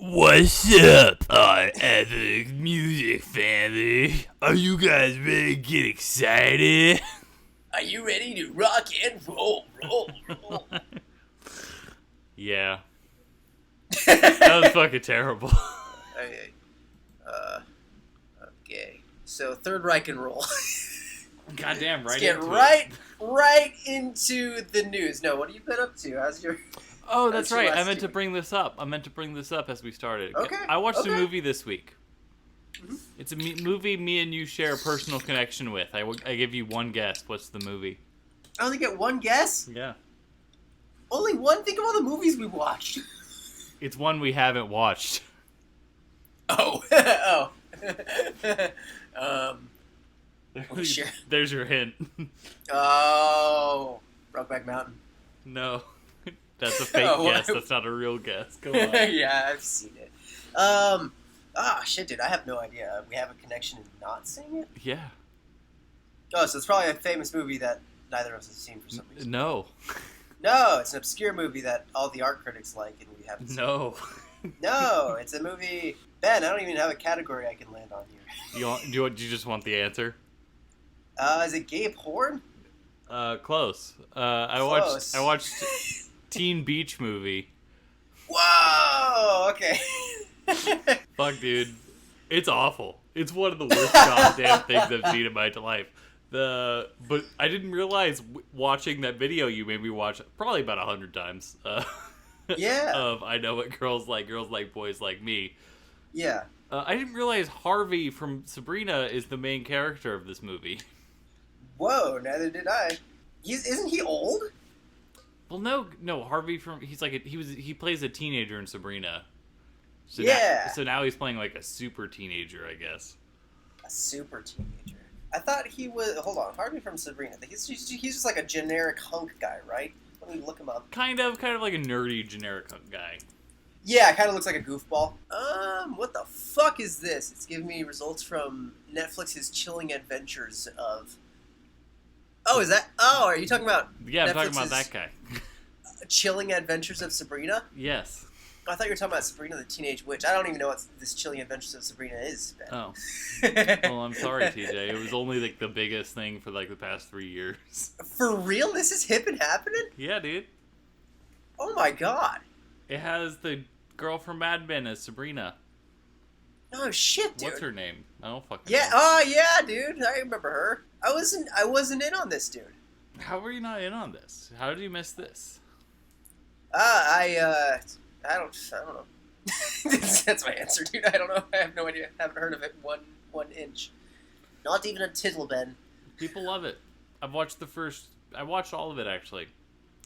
What's up, epic music family? Are you guys ready to get excited? Are you ready to rock and roll? Yeah. That was fucking terrible. Okay. Okay. So third Reich and roll. Goddamn, right. Let's get right into the news. No, what have you been up to? How's your? Oh, that's right. I meant week? to bring this up. As we started. Okay. I watched a okay. movie this week. Mm-hmm. It's a movie me and you share a personal connection with. I give you one guess. What's the movie? I only get one guess? Yeah. Only one? Think of all the movies we watched. It's one we haven't watched. Oh. oh. Sure. There's your hint. Oh. Brokeback Mountain. No. That's a fake guess. That's not a real guess. Go on. Yeah, I've seen it. Shit, dude. I have no idea. We have a connection in not seeing it? Yeah. Oh, so it's probably a famous movie that neither of us have seen for some reason. No. No, it's an obscure movie that all the art critics like and we haven't seen. No. No, it's a movie... Ben, I don't even have a category I can land on here. Do you just want the answer? Is it gay porn? Close. I watched Teen Beach Movie. Whoa! Okay. Fuck, dude. It's awful. It's one of the worst goddamn things I've seen in my life. But I didn't realize watching that video you made me watch probably about 100 times. Yeah. Of I know what girls like boys like me. Yeah. I didn't realize Harvey from Sabrina is the main character of this movie. Whoa, neither did I. Isn't he old? Well, no. Harvey he plays a teenager in Sabrina. So yeah. So now he's playing like a super teenager, I guess. A super teenager. I thought he was. Hold on, Harvey from Sabrina. He's just like a generic hunk guy, right? Let me look him up. Kind of like a nerdy generic hunk guy. Yeah, kind of looks like a goofball. What the fuck is this? It's giving me results from Netflix's Chilling Adventures of. Oh, is that? Oh, are you talking about? Yeah, I'm talking about that guy. Chilling Adventures of Sabrina? Yes. I thought you were talking about Sabrina the Teenage Witch. I don't even know what this Chilling Adventures of Sabrina is, Ben. Oh. Well, I'm sorry, TJ. It was only like the biggest thing for like the past 3 years. For real? This is hip and happening? Yeah, dude. Oh my god. It has the girl from Mad Men as Sabrina. Oh shit, dude. What's her name? I don't fucking know. Oh, yeah, dude. I remember her. I wasn't in on this, dude. How were you not in on this? How did you miss this? I don't know. That's my answer, dude. I don't know. I have no idea. I haven't heard of it one inch. Not even a tittle, Ben. People love it. I watched all of it, actually.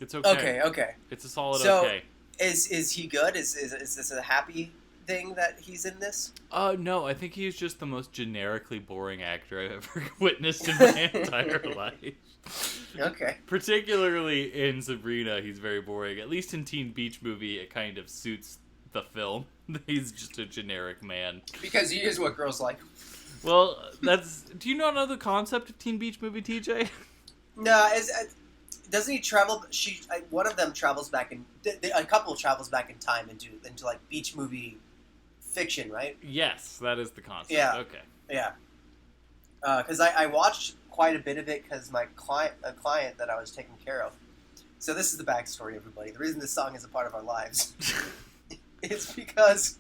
It's okay. Okay. It's a solid so, okay. Is he good? Is this a happy thing that he's in this? No, I think he's just the most generically boring actor I've ever witnessed in my entire life. Okay. Particularly in Sabrina, he's very boring. At least in Teen Beach Movie, it kind of suits the film. He's just a generic man. Because he is what girls like. Well, do you not know the concept of Teen Beach Movie, TJ? No, doesn't he travel? One of them travels back a couple travels back in time into like beach movie fiction, right? Yes, that is the concept. Yeah. Okay. Yeah. Because I watched quite a bit of it because a client that I was taking care of. So this is the backstory, everybody. The reason this song is a part of our lives is because,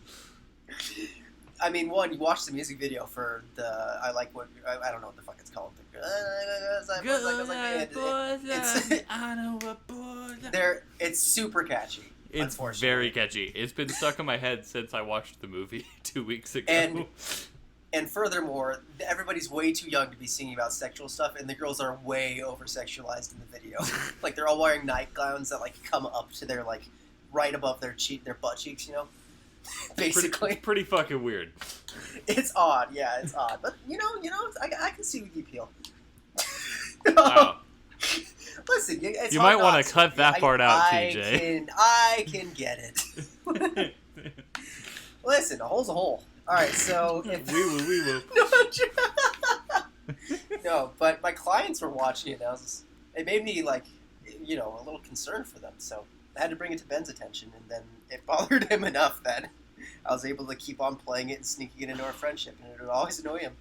I mean, one, you watch the music video for I don't know what the fuck it's called. It's super catchy. It's very catchy. It's been stuck in my head since I watched the movie 2 weeks ago. And furthermore, everybody's way too young to be singing about sexual stuff, and the girls are way over-sexualized in the video. Like, they're all wearing nightgowns that, like, come up to their, like, right above their butt cheeks, you know? Basically. It's pretty fucking weird. It's odd, yeah, it's odd. But, you know, I can see the appeal. Wow. Listen, it's you might want to cut that part out, TJ. I can get it. Listen, a hole's a hole. All right, so we will. No, but my clients were watching it. It made me a little concerned for them. So I had to bring it to Ben's attention, and then it bothered him enough that I was able to keep on playing it and sneaking it into our friendship, and it would always annoy him.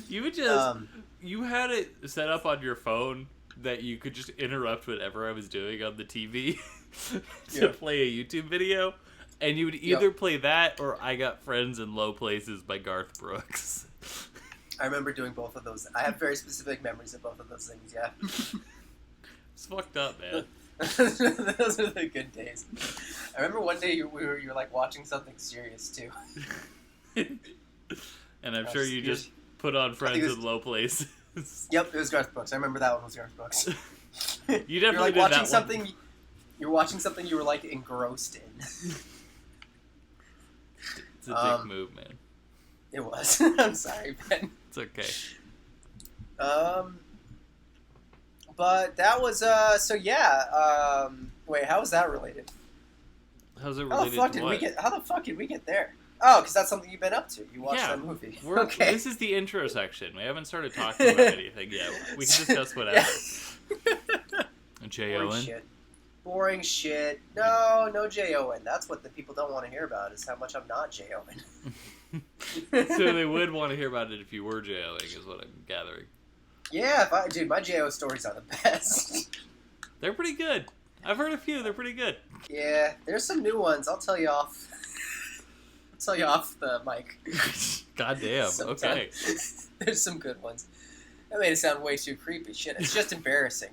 You would just you had it set up on your phone that you could just interrupt whatever I was doing on the TV to play a YouTube video, and you would either play that or I Got Friends in Low Places by Garth Brooks. I remember doing both of those. I have very specific memories of both of those things, yeah. It's fucked up, man. Those are the good days. I remember one day you were like watching something serious too. And I'm sure you just put on Friends in Low Places. Yep, it was Garth Brooks. I remember that one was Garth Brooks. You definitely like did watching that something. one. You're watching something you were like engrossed in. It's a dick move, man. It was. I'm sorry, Ben. It's okay. But that was so yeah. Wait, how was that related? How's it related to what? How the fuck did we get there? Oh, because that's something you've been up to. You watched that movie. Okay. This is the intro section. We haven't started talking about anything yet. We can discuss whatever. J. Owen. Boring shit. No J. Owen. That's what the people don't want to hear about, is how much I'm not J. Owen. So they would want to hear about it if you were J. Owen, is what I'm gathering. Yeah, dude, my J.O. stories are the best. They're pretty good. I've heard a few. They're pretty good. Yeah, there's some new ones. I'll tell you off the mic. Goddamn. Okay. There's some good ones. That made it sound way too creepy. Shit, it's just embarrassing.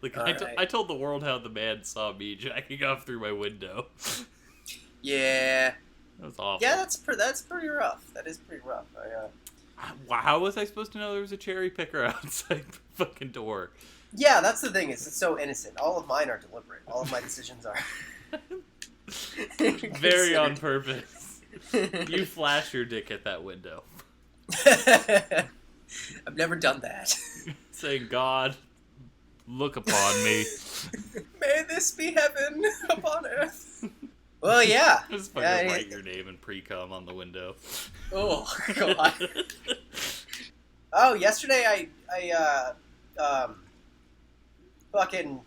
Like I told the world how the man saw me jacking off through my window. Yeah. That was awful. Yeah, that's pretty rough. That is pretty rough. How was I supposed to know there was a cherry picker outside the fucking door? Yeah, that's the thing. It's so innocent. All of mine are deliberate. All of my decisions are. Very on purpose. You flash your dick at that window. I've never done that. Saying, God, look upon me. May this be heaven upon earth. Well, yeah. Just fucking write your name and pre-cum on the window. Oh, God. Oh, yesterday I fucking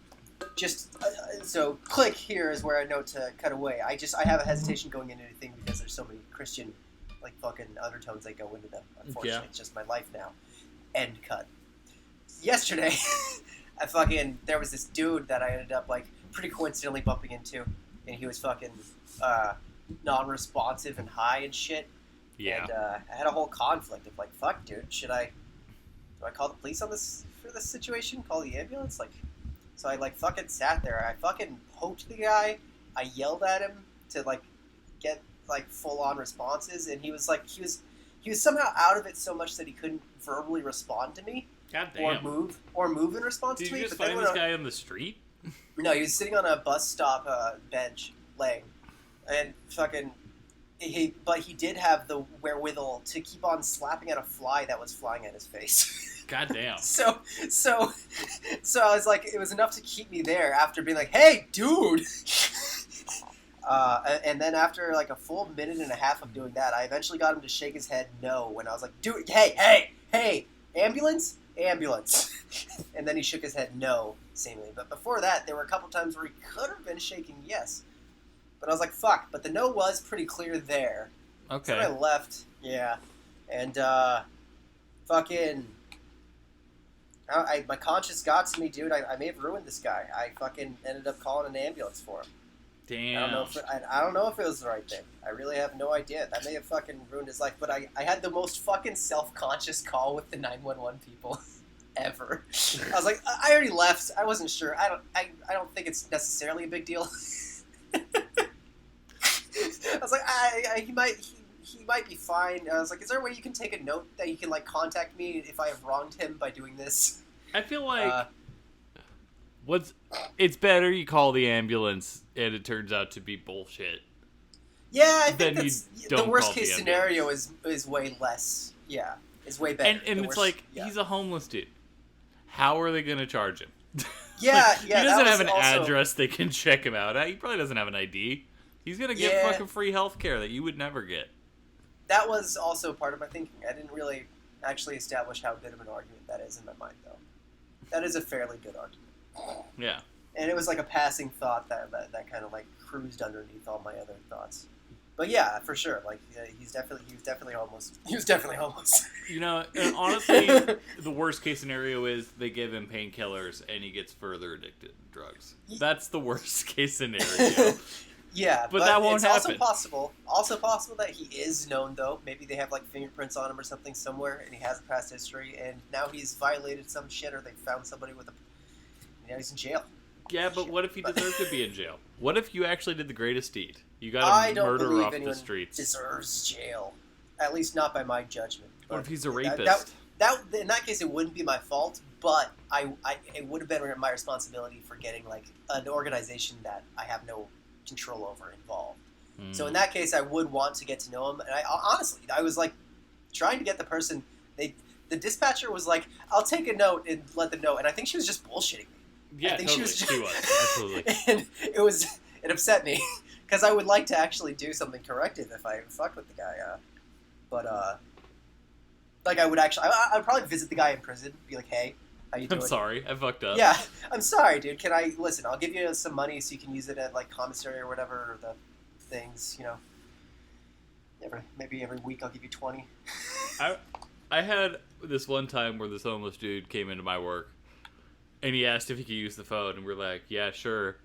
just, so click here is where I know to cut away. I have a hesitation going into anything because there's so many Christian, like, fucking undertones that go into them. Unfortunately, It's just my life now. End cut. Yesterday, there was this dude that I ended up, like, pretty coincidentally bumping into, and he was fucking non-responsive and high and shit. Yeah. And I had a whole conflict of like, fuck, dude, do I call the police on this for this situation? Call the ambulance? Like, so I like fucking sat there. I fucking poked the guy. I yelled at him to like get like full-on responses, and he was somehow out of it so much that he couldn't verbally respond to me. Goddamn. Or move in response to me. Did you just find this guy on the street? No, he was sitting on a bus stop bench, laying, and fucking. But he did have the wherewithal to keep on slapping at a fly that was flying at his face. Goddamn. So I was like, it was enough to keep me there after being like, hey, dude. And then after like a full minute and a half of doing that, I eventually got him to shake his head no when I was like, dude, hey, ambulance. And then he shook his head no, seemingly. But before that, there were a couple times where he could have been shaking yes. But I was like, fuck. But the no was pretty clear there. Okay. So I left. Yeah. And, fucking... my conscience got to me, dude. I may have ruined this guy. I fucking ended up calling an ambulance for him. Damn. I don't know if it was the right thing. I really have no idea. That may have fucking ruined his life. But I had the most fucking self-conscious call with the 911 people ever. I was like, I already left. I wasn't sure. I don't think it's necessarily a big deal. I was like, he might be fine. I was like, is there a way you can take a note that he can like contact me if I have wronged him by doing this? I feel like it's better you call the ambulance and it turns out to be bullshit. Yeah, I think that's the worst case scenario is way less. Yeah, is way better. And it's like he's a homeless dude. How are they going to charge him? Yeah, he doesn't have an address they can check him out at. He probably doesn't have an ID. He's going to get fucking free healthcare that you would never get. That was also part of my thinking. I didn't really actually establish how good of an argument that is in my mind, though. That is a fairly good argument. Yeah. And it was like a passing thought that kind of like cruised underneath all my other thoughts. But yeah, for sure. Like he was definitely homeless. He was definitely homeless. You know, and honestly, the worst case scenario is they give him painkillers and he gets further addicted to drugs. That's the worst case scenario. Yeah, but that won't it's happen. Also possible that he is known though. Maybe they have like fingerprints on him or something somewhere, and he has a past history, and now he's violated some shit, or they found somebody with a. Now he's in jail. Yeah, but what if he deserves to be in jail? What if you actually did the greatest deed? You got a murderer off the streets. Deserves jail, at least not by my judgment. What if he's a rapist? That in that case, it wouldn't be my fault, but it would have been my responsibility for getting like an organization that I have no control over involved. So in that case, I would want to get to know him. And honestly, I was like trying to get the person. The dispatcher was like, "I'll take a note and let them know." And I think she was just bullshitting me. Yeah, I think totally. she was Absolutely. And it upset me because I would like to actually do something corrective if I fucked with the guy. Like I would I'd probably visit the guy in prison, be like, "Hey, how you doing? I'm sorry, I fucked up." Yeah, I'm sorry, dude. Can I listen? I'll give you some money so you can use it at like commissary or whatever, or the things, you know. Maybe every week I'll give you 20. I had this one time where this homeless dude came into my work, and he asked if he could use the phone, and we're like, "Yeah, sure,"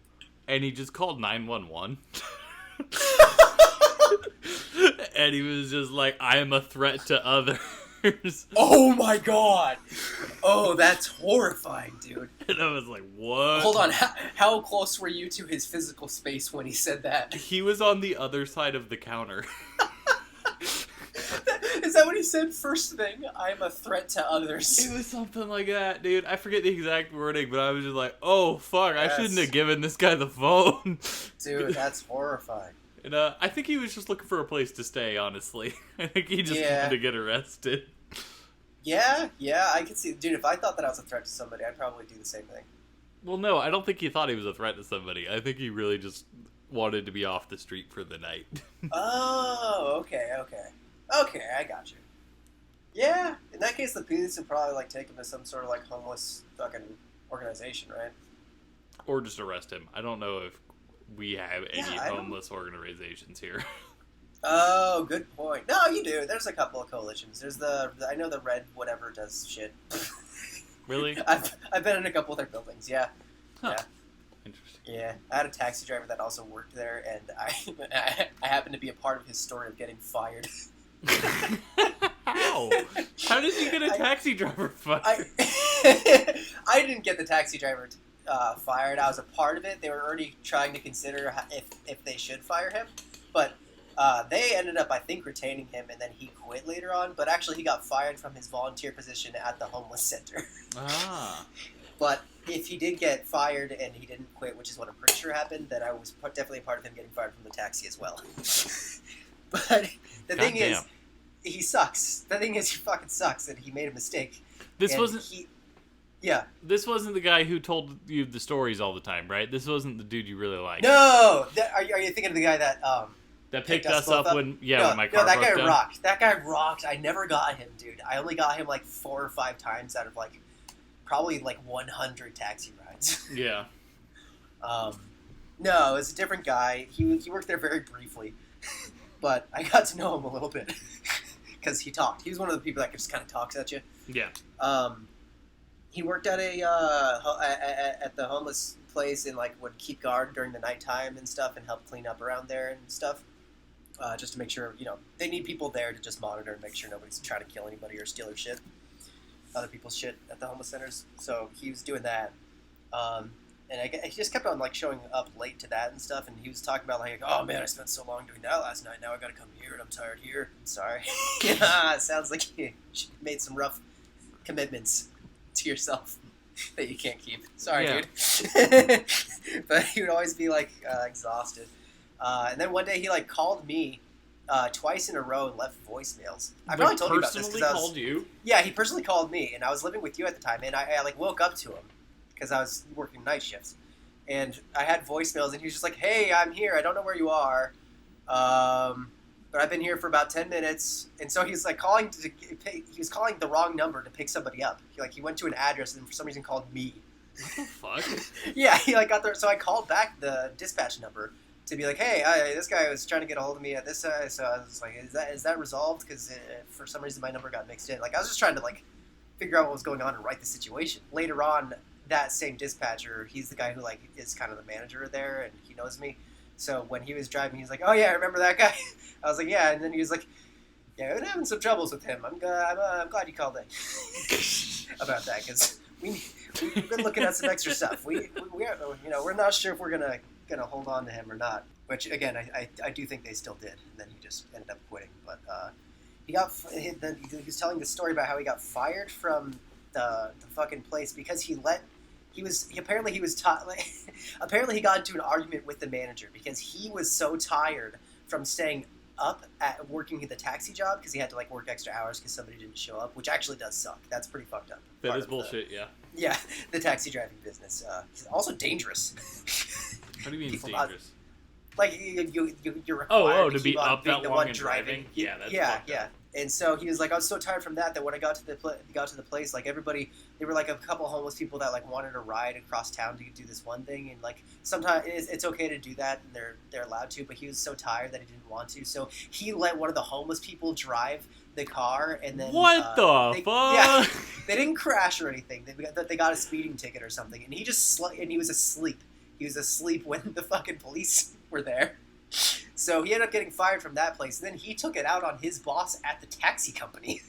and he just called 911. And he was just like, "I am a threat to others." Oh my god! Oh, that's horrifying, dude. And I was like, what? Hold on, how close were you to his physical space when he said that? He was on the other side of the counter. Is that what he said first thing? I'm a threat to others. It was something like that, dude. I forget the exact wording, but I was just like, oh, fuck, I shouldn't have given this guy the phone. Dude, that's horrifying. And I think he was just looking for a place to stay, honestly. I think he just wanted to get arrested. Yeah, I could see. Dude, if I thought that I was a threat to somebody, I'd probably do the same thing. Well, no, I don't think he thought he was a threat to somebody. I think he really just wanted to be off the street for the night. Oh, okay, I got you. Yeah, in that case, the police would probably like take him to some sort of like homeless fucking organization, right? Or just arrest him. I don't know if we have any homeless organizations here. Oh, good point. No, you do. There's a couple of coalitions. There's I know the Red whatever does shit. Really? I've been in a couple of their buildings. Yeah. Huh. Yeah. Interesting. Yeah, I had a taxi driver that also worked there, and I happened to be a part of his story of getting fired. How? How did you get a taxi driver fired? I didn't get the taxi driver fired. I was a part of it. They were already trying to consider if they should fire him, but they ended up, I think, retaining him, and then he quit later on. But actually, he got fired from his volunteer position at the homeless center. Ah. But if he did get fired and he didn't quit, which is what I'm pretty sure happened, then I was definitely a part of him getting fired from the taxi as well. But the thing is, he sucks. The thing is, he fucking sucks, and he made a mistake. This wasn't the guy who told you the stories all the time, right? This wasn't the dude you really liked. No! Are you thinking of the guy that picked us up when my car that guy broke down? rocked. That guy rocked. I never got him, dude. I only got him like 4 or 5 times out of like probably like 100 taxi rides. Yeah. No, it was a different guy. He worked there very briefly, but I got to know him a little bit because he talked. He was one of the people that just kind of talks at you. Yeah. He worked at at the homeless place and like would keep guard during the nighttime and stuff and help clean up around there and stuff. Just to make sure, they need people there to just monitor and make sure nobody's trying to kill anybody or steal their shit, other people's shit at the homeless centers. So he was doing that. And he just kept on like showing up late to that and stuff. And he was talking about like, oh man, I spent so long doing that last night. Now I got to come here and I'm tired here. I'm sorry. Yeah, it sounds like you made some rough commitments to yourself that you can't keep. Sorry, dude. But he would always be like exhausted. And then one day he like called me twice in a row and left voicemails. I probably told you about this. Personally called you? Yeah, he personally called me, and I was living with you at the time, and I like woke up to him because I was working night shifts, and I had voicemails, and he was just like, "Hey, I'm here. I don't know where you are, but I've been here for about 10 minutes." And so he was like he was calling the wrong number to pick somebody up. He went to an address and for some reason called me. What the fuck? Yeah, he like got there. So I called back the dispatch number. to be like, hey, this guy was trying to get a hold of me at this, so I was like, is that resolved? Because for some reason my number got mixed in. Like, I was just trying to like figure out what was going on and right the situation. Later on, that same dispatcher, he's the guy who like is kind of the manager there, and he knows me. So when he was driving, he's like, "Oh yeah, I remember that guy." I was like, "Yeah," and then he was like, "Yeah, I've been having some troubles with him. I'm glad you called in about that because we've been looking at some extra stuff. We are, we're not sure if we're gonna hold on to him or not. Which again, I do think they still did, and then he just ended up quitting. But he was telling the story about how he got fired from the fucking place because apparently he got into an argument with the manager because he was so tired from staying up at working at the taxi job because he had to like work extra hours because somebody didn't show up, which actually does suck. That's pretty fucked up. That is bullshit. Yeah, the taxi driving business. It's also dangerous. What do you mean it's dangerous? Like you're required to be up that the long one and driving. Yeah, that's yeah. fucked up. And so he was like, I was so tired from that when I got to the place, like everybody, there were like a couple homeless people that like wanted to ride across town to do this one thing, and like sometimes it's okay to do that, and they're allowed to, but he was so tired that he didn't want to, so he let one of the homeless people drive the car, and then what the fuck? Yeah, they didn't crash or anything. They got a speeding ticket or something, and he was asleep. He was asleep when the fucking police were there. So he ended up getting fired from that place. And then he took it out on his boss at the taxi company.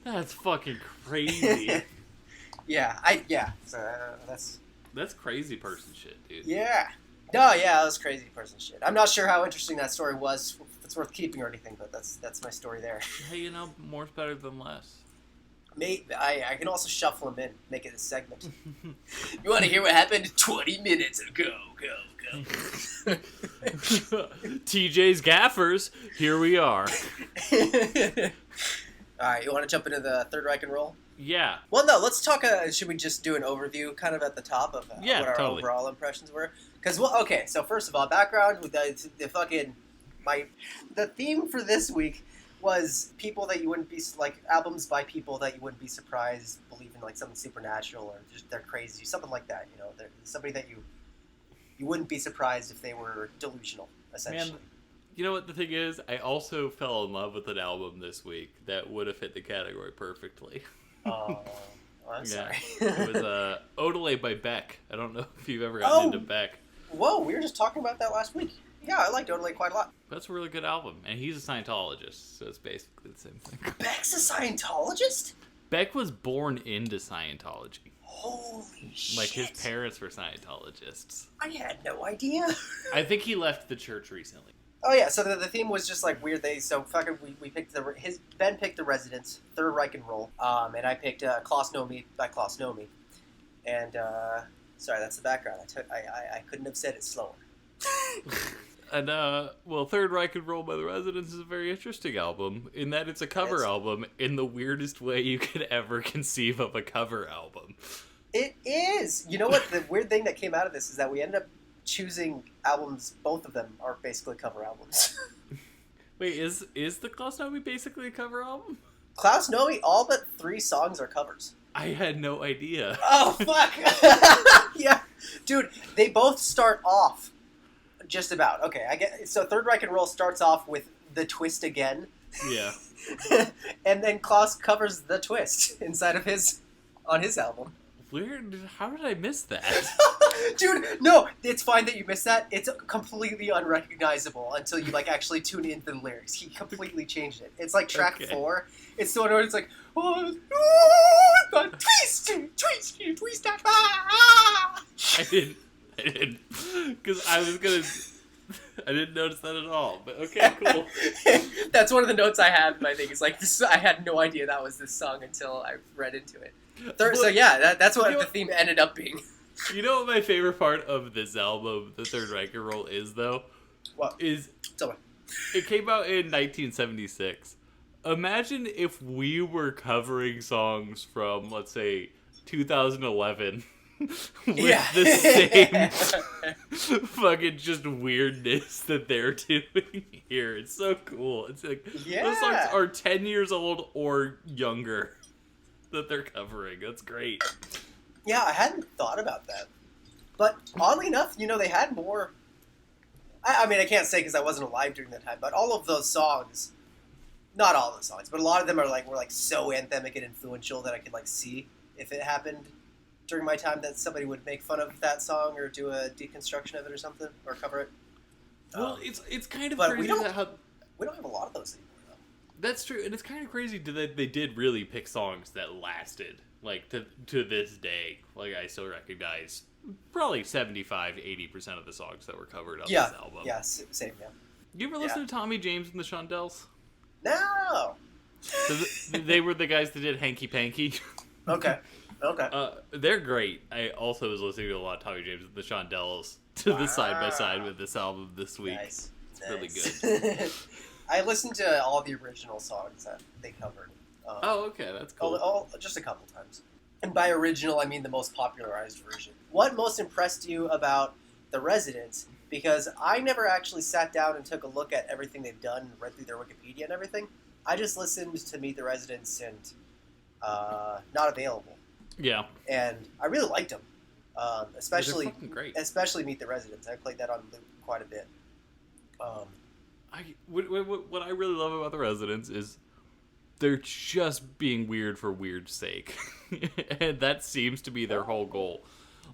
That's fucking crazy. So that's crazy person shit, dude. Yeah. No, yeah, that was crazy person shit. I'm not sure how interesting that story was. If it's worth keeping or anything, but that's my story there. Hey, more's better than less. I can also shuffle them in, make it a segment. You want to hear what happened 20 minutes ago? Go. TJ's Gaffers, here we are. Alright, you want to jump into the Third Reich and roll? Yeah. Well, no, let's talk, should we just do an overview kind of at the top of what our totally. Overall impressions were? Because, okay, so first of all, background, with the theme for this week was people that you wouldn't be, like, albums by people that you wouldn't be surprised believe in, like, something supernatural or just they're crazy, something like that, they're somebody that you wouldn't be surprised if they were delusional, essentially. Man, you know what the thing is? I also fell in love with an album this week that would have fit the category perfectly. Oh, I'm sorry. It was Odelay by Beck. I don't know if you've ever gotten into Beck. Whoa, we were just talking about that last week. Yeah, I liked Odelay quite a lot. That's a really good album. And he's a Scientologist, so it's basically the same thing. Beck's a Scientologist? Beck was born into Scientology. Holy shit. Like, his parents were Scientologists. I had no idea. I think he left the church recently. Oh, yeah, so the theme was just, like, weird. We picked Ben picked The Residents, Third Reich and Roll, and I picked Klaus Nomi by Klaus Nomi. And, sorry, that's the background. I couldn't have said it slower. And, Third Reich and Roll by The Residents is a very interesting album, in that it's a cover album in the weirdest way you could ever conceive of a cover album. It is! You know what? The weird thing that came out of this is that we ended up choosing albums, both of them are basically cover albums. Wait, is the Klaus Nomi basically a cover album? Klaus Nomi, all but 3 songs are covers. I had no idea. Oh, fuck! Yeah. Dude, they both start off just about. Okay, so Third Reich and Roll starts off with The Twist Again. Yeah. And then Klaus covers The Twist on his album. Weird. How did I miss that? Dude, no, it's fine that you missed that. It's completely unrecognizable until you, like, actually tune into the lyrics. He completely changed it. It's like track 4. It's the one where it's like, oh, the twist, ah. I didn't, because I didn't notice that at all, but okay, cool. That's one of the notes I have in my thing. It's like, I had no idea that was this song until I read into it. So yeah, that's what the theme ended up being. You know what my favorite part of this album, the Third Reich and Roll, is, though? What? Tell me. It came out in 1976. Imagine if we were covering songs from, let's say, 2011 with the same fucking just weirdness that they're doing here. It's so cool. It's like, those songs are 10 years old or younger that they're covering. That's great. Yeah, I hadn't thought about that. But oddly enough, they had more I mean, I can't say because I wasn't alive during that time, but all of those songs, not all of the songs, but a lot of them were like so anthemic and influential that I could like see if it happened during my time that somebody would make fun of that song or do a deconstruction of it or something or cover it. Well, it's kind of but crazy we don't have a lot of those anymore, though. That's true, and it's kind of crazy that they did really pick songs that lasted, like, to this day. Like, I still recognize probably 75-80% of the songs that were covered on this album. Yeah, same, yeah. You ever listen to Tommy James and the Shondells? No! So they were the guys that did Hanky Panky. Okay. They're great. I also was listening to a lot of Tommy James and the Shondells to the side-by-side with this album this week. Nice. It's really good. I listened to all the original songs that they covered. Okay, that's cool. Just a couple times. And by original, I mean the most popularized version. What most impressed you about The Residents? Because I never actually sat down and took a look at everything they've done and read through their Wikipedia and everything. I just listened to Meet the Residents and Not Available. Yeah. And I really liked them. Especially Meet the Residents. I played that on loop quite a bit. What I really love about The Residents is they're just being weird for weird's sake. And that seems to be their whole goal.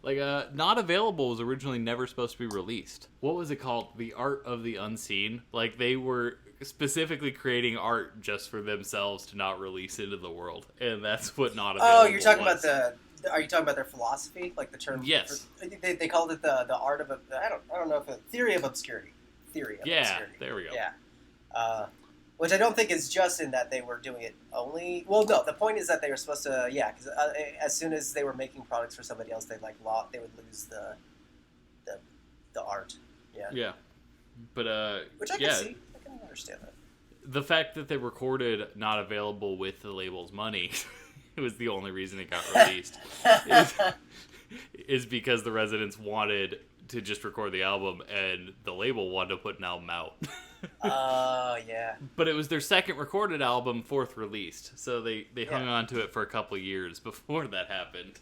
Like, Not Available was originally never supposed to be released. What was it called? The Art of the Unseen? Like, they were specifically creating art just for themselves to not release into the world. And that's what Not Available Oh, you're talking about are you talking about their philosophy? Like the term? Yes. They called it the art of, I don't know if theory of obscurity. Obscurity. There we go. Yeah. Which I don't think is just in that they were doing it only. Well, no. The point is that they were supposed to. Yeah, because as soon as they were making products for somebody else, they would lose the art. Yeah. Yeah. But which I can see. I can understand that. The fact that they recorded Not Available with the label's money was the only reason it got released. is because the Residents wanted to just record the album and the label wanted to put an album out. Yeah. But it was their second recorded album, fourth released. So they hung on to it for a couple years before that happened.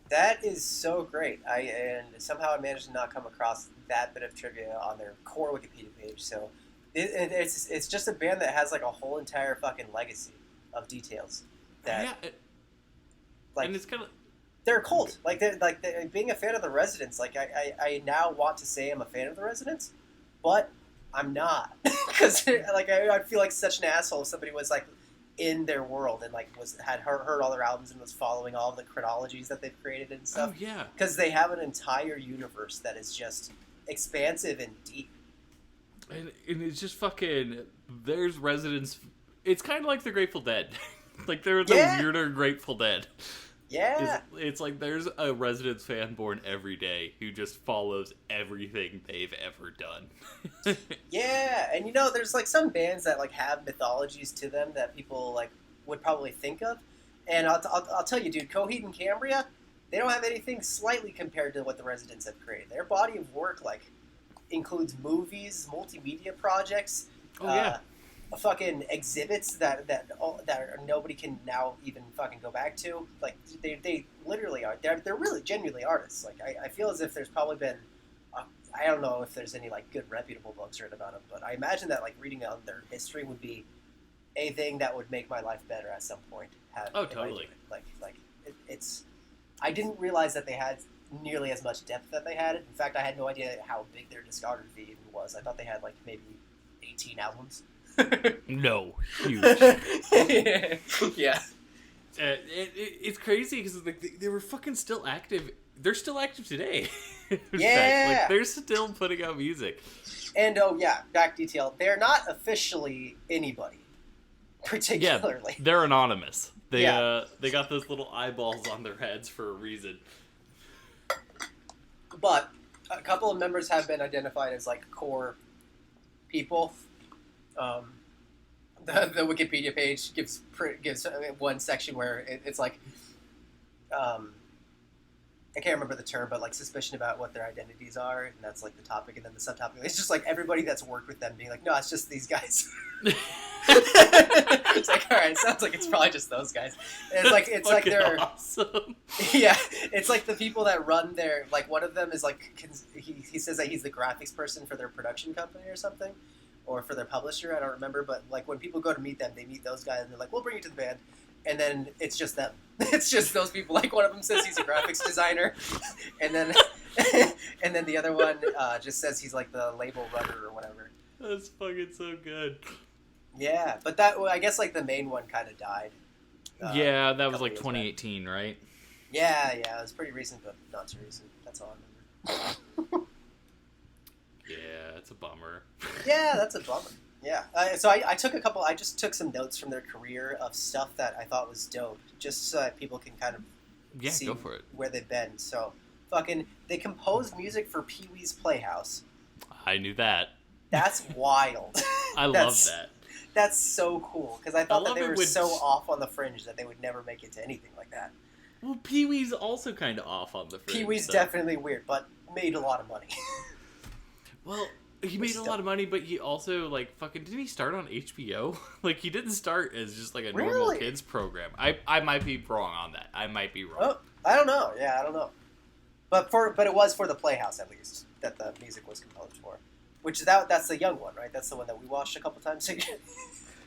That is so great. And somehow I managed to not come across that bit of trivia on their core Wikipedia page. So it's just a band that has like a whole entire fucking legacy of details. That, and it's kind of they're a cult. Being a fan of the Residents. Like I now want to say I'm a fan of the Residents, but I'm not because I'd feel like such an asshole if somebody was like in their world and like had heard all their albums and was following all the chronologies that they've created and stuff. Oh yeah, because they have an entire universe that is just expansive and deep. And it's just fucking. There's Residents. It's kind of like the Grateful Dead. Like they're the weirder Grateful Dead. Yeah. It's like there's a Residents fan born every day who just follows everything they've ever done. Yeah, and there's like some bands that like have mythologies to them that people like would probably think of. And I'll tell you, dude, Coheed and Cambria, they don't have anything slightly compared to what the Residents have created. Their body of work like includes movies, multimedia projects. Oh yeah. Fucking exhibits that nobody can now even fucking go back to. Like they literally are. They're really genuinely artists. Like I feel as if there's probably been. I don't know if there's any like good reputable books written about them, but I imagine that like reading on their history would be a thing that would make my life better at some point. Totally. It's. I didn't realize that they had nearly as much depth that they had. In fact, I had no idea how big their discography even was. I thought they had like maybe 18 albums. No, huge. Yeah. It's crazy because they were fucking still active. They're still active today. Yeah. Like, they're still putting out music. And back detail. They're not officially anybody, particularly. Yeah, they're anonymous. They got those little eyeballs on their heads for a reason. But a couple of members have been identified as like core people. The Wikipedia page gives one section where it's like, I can't remember the term, but like suspicion about what their identities are, and that's like the topic, and then the subtopic. It's just like everybody that's worked with them being like, no, it's just these guys. It's like, all right, sounds like it's probably just those guys. And it's like they're awesome. Yeah, it's like the people that run their, like, one of them is like, he says that he's the graphics person for their production company or something, or for their publisher, I don't remember, but like when people go to meet them, they meet those guys and they're like, we'll bring you to the band, and then it's just them. It's just those people. Like, one of them says he's a graphics designer, and then and then the other one just says he's like the label runner or whatever. That's fucking so good. Yeah, but that, well, I guess like the main one kind of died. Yeah, that was like 2018, right? Yeah, it was pretty recent, but not too recent. That's all I remember. Yeah, it's a bummer. Yeah, that's a bummer. Yeah, so I just took some notes from their career of stuff that I thought was dope, just so that people can kind of see go for it. where they've been. So, they composed music for Pee-wee's Playhouse. I knew that. That's wild. I love that. That's so cool, because I thought that they were so off on the fringe that they would never make it to anything like that. Well, Pee-wee's also kind of off on the fringe. Pee-wee's definitely weird, but made a lot of money. Well, he made a lot of money, but he also, like, fucking, didn't he start on HBO? Like, he didn't start as just, like, a normal kids program. I might be wrong on that. I might be wrong. Oh, I don't know. Yeah, I don't know. But it was for the Playhouse, at least, that the music was composed for. Which, that's the young one, right? That's the one that we watched a couple times.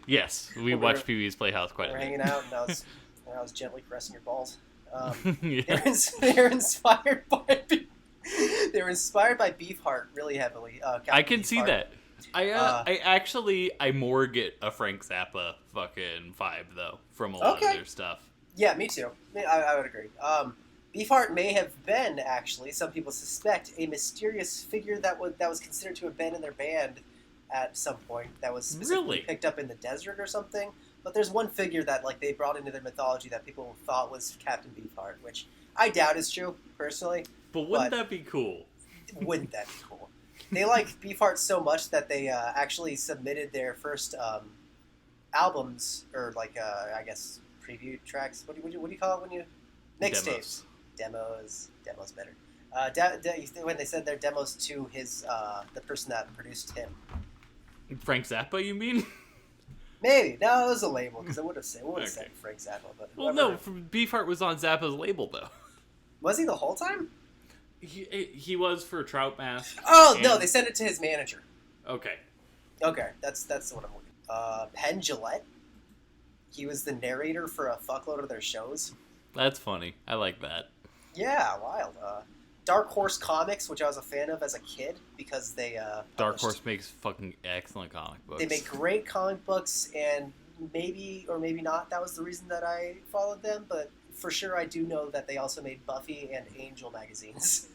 Yes, we watched Pee-wee's Playhouse quite a bit. We're hanging out, and I was gently caressing your balls. Yeah. They're inspired by Beefheart really heavily. I can see Beefheart. that. I more get a Frank Zappa fucking vibe though from a lot of their stuff. Yeah, me too. I would agree. Beefheart may have been, actually, some people suspect, a mysterious figure that was considered to have been in their band at some point, that was specifically picked up in the desert or something. But there's one figure that, like, they brought into their mythology that people thought was Captain Beefheart, which I doubt is true, personally. But wouldn't that be cool? Wouldn't that be cool? They like Beefheart so much that they actually submitted their first albums, or like I guess preview tracks. What do you call it when you mixtapes? Demos better. When they sent their demos to his the person that produced him. Frank Zappa, you mean? Maybe. No, it was a label, because it would have said Frank Zappa. But well, no, Beefheart was on Zappa's label though. Was he the whole time? He was for Trout Mask. Oh no, they sent it to his manager. Okay, that's what I'm looking. Penn Jillette. He was the narrator for a fuckload of their shows. That's funny. I like that. Yeah, wild. Dark Horse Comics, which I was a fan of as a kid, because they Dark Horse makes fucking excellent comic books. They make great comic books, and maybe or maybe not, that was the reason that I followed them, but for sure I do know that they also made Buffy and Angel magazines.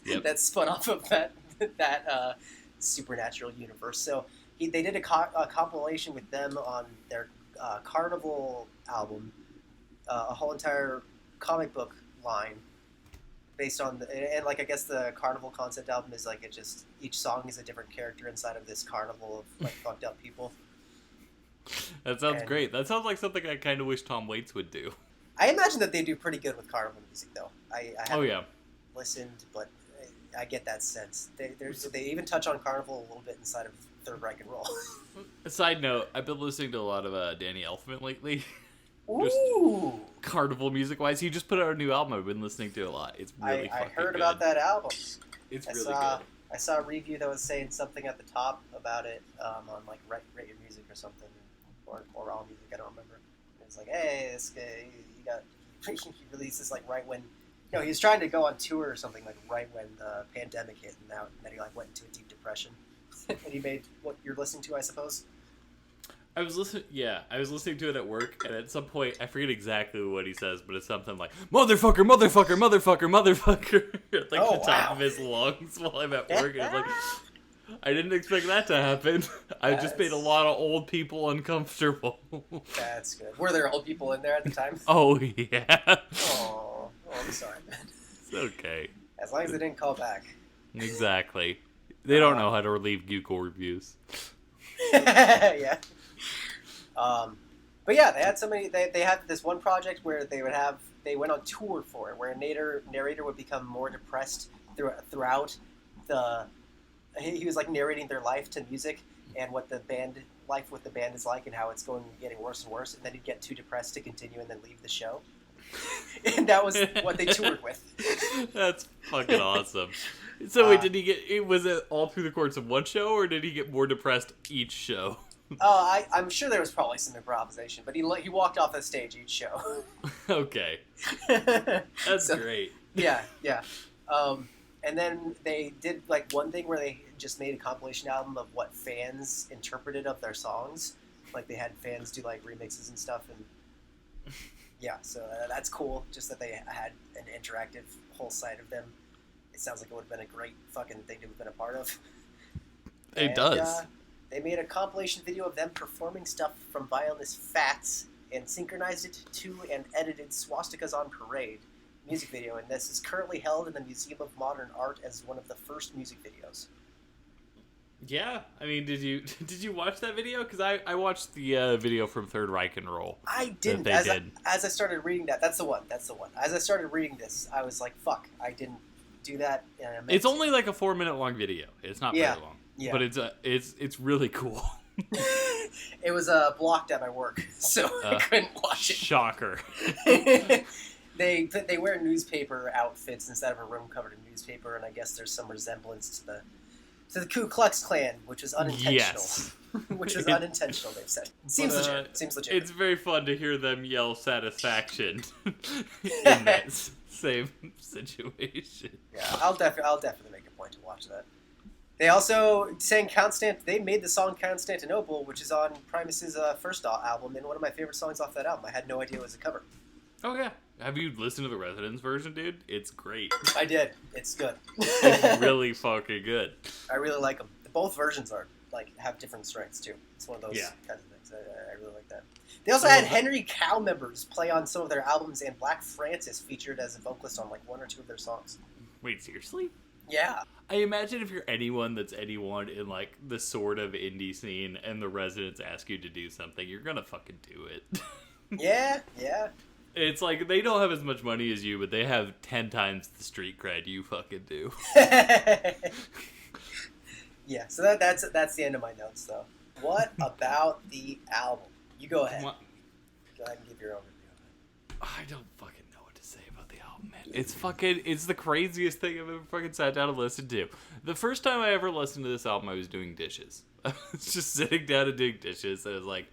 Yep. That spun off of that supernatural universe. So they did a compilation with them on their Carnival album, a whole entire comic book line based on and like I guess the Carnival concept album is like each song is a different character inside of this carnival of like fucked up people. That sounds great. That sounds like something I kind of wish Tom Waits would do. I imagine that they do pretty good with carnival music though. I haven't listened, but I get that sense. They even touch on carnival a little bit inside of Third Reich and Roll. A side note, I've been listening to a lot of Danny Elfman lately. Ooh! Carnival music-wise. He just put out a new album I've been listening to a lot. It's really fucking good. I heard about that album. It's really good. I saw a review that was saying something at the top about it on like Rate Your Music or something, or All Music, I don't remember. It was like, hey, this guy, he released this like right when, he was trying to go on tour or something like right when the pandemic hit, and then he like went into a deep depression. And he made what you're listening to, I suppose. I was listening to it at work, and at some point, I forget exactly what he says, but it's something like, motherfucker, motherfucker, motherfucker, motherfucker, at like the top of his lungs while I'm at work, and it's like, I didn't expect that to happen. I just made a lot of old people uncomfortable. That's good. Were there old people in there at the time? Oh, yeah. Oh, I'm sorry, man. It's okay. As long as they didn't call back. Exactly. They don't know how to leave Google reviews. Yeah. But yeah, they had they had this one project where they went on tour for it, where a narrator would become more depressed throughout he was like narrating their life to music, and what the life with the band is like and how it's getting worse and worse, and then he'd get too depressed to continue and then leave the show. And that was what they toured with. That's fucking awesome. So wait, was it all through the course of one show, or did he get more depressed each show? I'm sure there was probably some improvisation, but he walked off the stage each show. Okay. That's great. Yeah. And then they did like one thing where they just made a compilation album of what fans interpreted of their songs. Like they had fans do like remixes and stuff, and yeah, so that's cool. Just that they had an interactive whole site of them. It sounds like it would have been a great fucking thing to have been a part of. It does. They made a compilation video of them performing stuff from violinist Fats and synchronized it to and edited Swastikas on Parade music video, and this is currently held in the Museum of Modern Art as one of the first music videos. Yeah, I mean, did you watch that video? Because I watched the video from Third Reich and Roll. I didn't. As I started reading that, that's the one. As I started reading this, I was like, "Fuck, I didn't do that." And it's only like a 4-minute long video. It's not very long. Yeah. But it's really cool. It was blocked at my work, so I couldn't watch it. Shocker. They wear newspaper outfits instead of a room covered in newspaper, and I guess there's some resemblance to the Ku Klux Klan, which is unintentional. Yes. Which is unintentional, they've said. Seems legit. It's very fun to hear them yell satisfaction in that same situation. Yeah, I'll definitely make a point to watch that. They also sang they made the song Constantinople, which is on Primus's first album, and one of my favorite songs off that album. I had no idea it was a cover. Oh, yeah. Have you listened to the Residence version, dude? It's great. I did. It's good. It's really fucking good. I really like them. Both versions have different strengths, too. It's one of those kinds of things. I really like that. They also had Henry Cow members play on some of their albums, and Black Francis featured as a vocalist on one or two of their songs. Wait, seriously? Yeah. I imagine if you're anyone that's anyone in the sort of indie scene and the Residents ask you to do something, you're gonna fucking do it. Yeah. It's like they don't have as much money as you, but they have 10 times the street cred you fucking do. Yeah, so that's the end of my notes, though. What about the album? You go ahead. Go ahead and give your overview. I don't fucking know what to say about the album, man. It's the craziest thing I've ever fucking sat down and listened to. The first time I ever listened to this album, I was doing dishes. I was just sitting down and doing dishes, and I was like,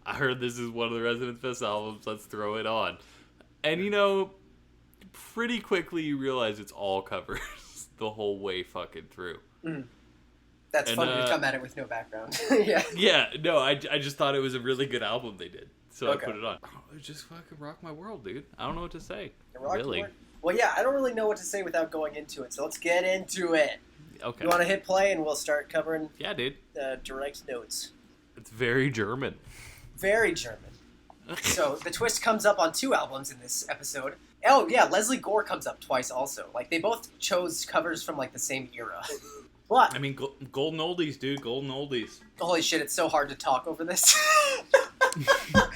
I heard this is one of the Residence best albums, let's throw it on. And pretty quickly you realize it's all covers the whole way fucking through. Mm. That's fun to come at it with no background. Yeah. Yeah, no, I just thought it was a really good album they did. So I put it on. Oh, it just fucking rocked my world, dude. I don't know what to say. Really. Well, yeah, I don't really know what to say without going into it, so let's get into it. Okay. You want to hit play and we'll start covering dude. direct notes. It's very German. Very German. So the twist comes up on 2 albums in this episode. Oh, yeah, Leslie Gore comes up twice also. They both chose covers from, the same era. What? I mean, golden oldies, dude. Golden oldies. Holy shit, it's so hard to talk over this.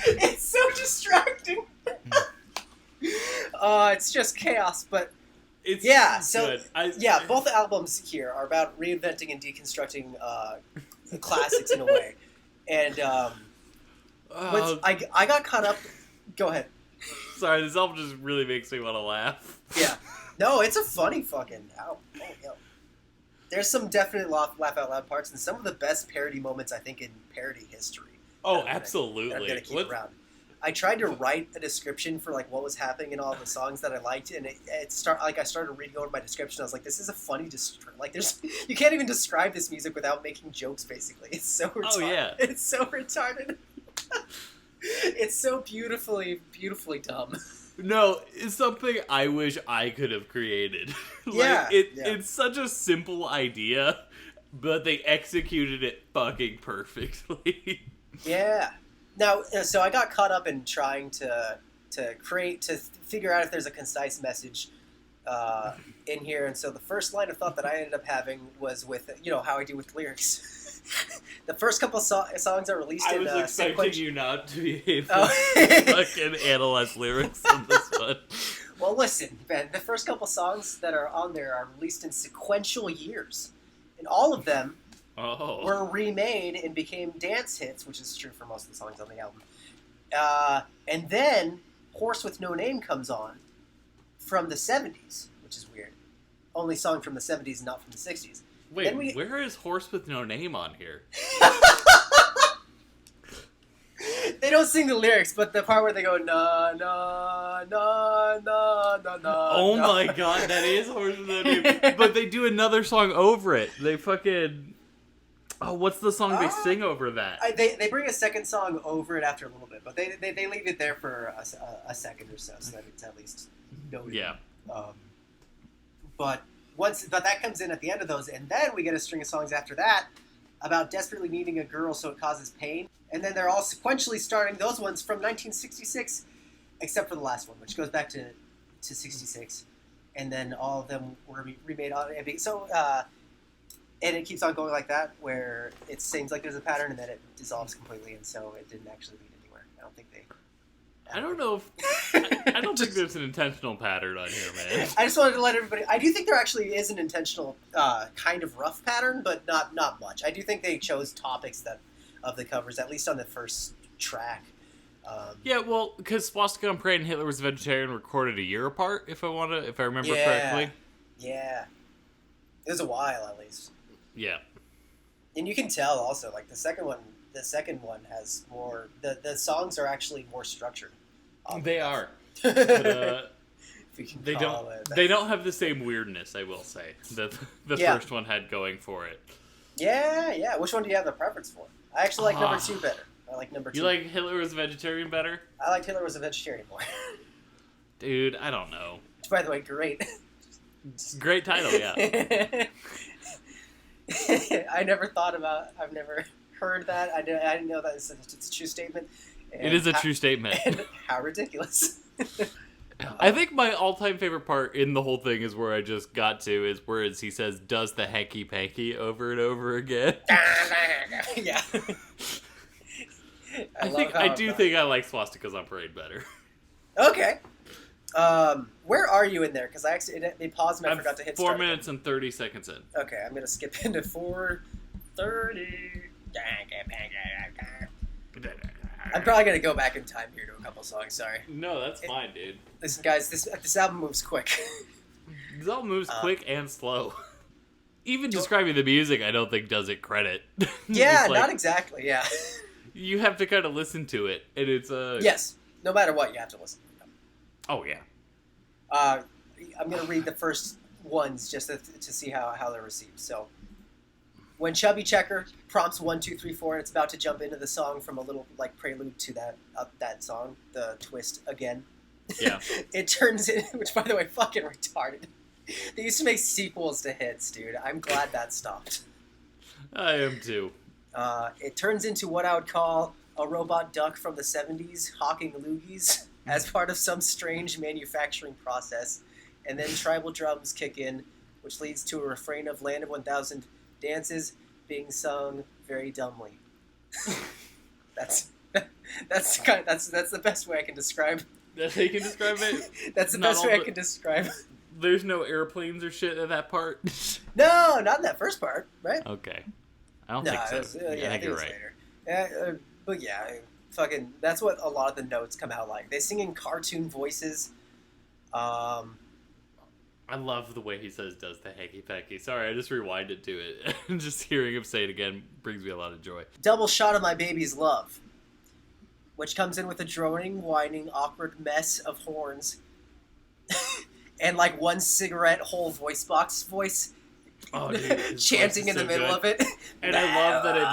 It's so distracting. It's just chaos, but... It's good. Both albums here are about reinventing and deconstructing classics in a way. And I got caught up... Go ahead. Sorry, this album just really makes me want to laugh. Yeah. No, it's a funny fucking album. Oh, yeah. There's some definite laugh out loud parts and some of the best parody moments, I think, in parody history. Oh, absolutely. I'm going to keep around. I tried to write a description for what was happening in all the songs that I liked, and I started reading over my description. I was like, "This is a funny you can't even describe this music without making jokes. Basically, it's so retarded. Oh yeah, it's so retarded. It's so beautifully dumb." No, it's something I wish I could have created. It's such a simple idea, but they executed it fucking perfectly. Yeah. Now, so I got caught up in trying to figure out if there's a concise message in here, and so the first line of thought that I ended up having was with how I do with lyrics. The first couple songs are released I in was expecting you not to be able to fucking analyze lyrics on this one. Well, listen, Ben, the first couple songs that are on there are released in sequential years, and all of them were remade and became dance hits, which is true for most of the songs on the album. And then Horse with No Name comes on from the 70s, which is weird. Only song from the 70s, not from the 60s. Wait, where is Horse with No Name on here? They don't sing the lyrics, but the part where they go na na na na na na. Oh my god, that is Horse with No Name. But they do another song over it. They fucking... Oh, what's the song they sing over that? They bring a second song over it after a little bit, but they leave it there for a second or so that it's at least noted. Yeah. But that comes in at the end of those, and then we get a string of songs after that about desperately needing a girl so it causes pain. And then they're all sequentially starting those ones from 1966, except for the last one, which goes back to 66. And then all of them were remade on it. So, and it keeps on going like that, where it seems like there's a pattern, and then it dissolves completely, and so it didn't actually lead anywhere. I don't think they... I don't know if... I don't think there's an intentional pattern on here, man. I just wanted to let everybody... I do think there actually is an intentional kind of rough pattern, but not much. I do think they chose topics of the covers, at least on the first track. Yeah, well, because Swastika on Parade and Hitler Was a Vegetarian recorded a year apart, if I remember correctly. Yeah. It was a while, at least. Yeah. And you can tell also, like, the second one has more... The songs are actually more structured. They are. But, they don't have the same weirdness, I will say, that the first one had going for it. Yeah. Which one do you have the preference for? I actually like number 2 better. I like number 2. You like Hitler Was a Vegetarian better? I like Hitler Was a Vegetarian more. Dude, I don't know. Which, by the way, great. Great title, yeah. I've never heard that. I didn't know that it's a true statement. And it is a true statement. And how ridiculous. I think my all-time favorite part in the whole thing is where I just got to, is where he says, does the hanky-panky over and over again. Yeah. I think I like Swastikas on Parade better. Okay. Where are you in there? Because they paused and I forgot to hit 4 minutes and 30 seconds in. Okay, I'm going to skip into 4:30. I'm probably going to go back in time here to a couple songs, sorry. No, that's fine, dude. Listen, guys, this album moves quick. This album moves quick and slow. Even describing the music, I don't think does it credit. Yeah, not exactly, yeah. You have to kind of listen to it, and it's Yes, no matter what, you have to listen to them. Oh, yeah. I'm going to read the first ones just to see how they're received. So, when Chubby Checker prompts 1, 2, 3, 4, and it's about to jump into the song from a little like prelude to that song, the twist again. Yeah. It turns in, which by the way, fucking retarded. They used to make sequels to hits, dude. I'm glad that stopped. I am too. It turns into what I would call a robot duck from the 70s hawking loogies as part of some strange manufacturing process, and then tribal drums kick in, which leads to a refrain of Land of 1000 Dances being sung very dumbly. That's the best way I can describe. That's how you can describe it? That's the best way I can describe. There's no airplanes or shit in that part? No, not in that first part, right? Okay. I don't think so. I think you're right. But yeah, fucking, that's what a lot of the notes come out like. They sing in cartoon voices. I love the way he says, does the hanky-panky. Sorry, I just rewinded to it. And just hearing him say it again brings me a lot of joy. Double shot of my baby's love, which comes in with a droning, whining, awkward mess of horns. And like one cigarette whole voice box voice. Oh, dude, chanting in the middle of it. And I love that it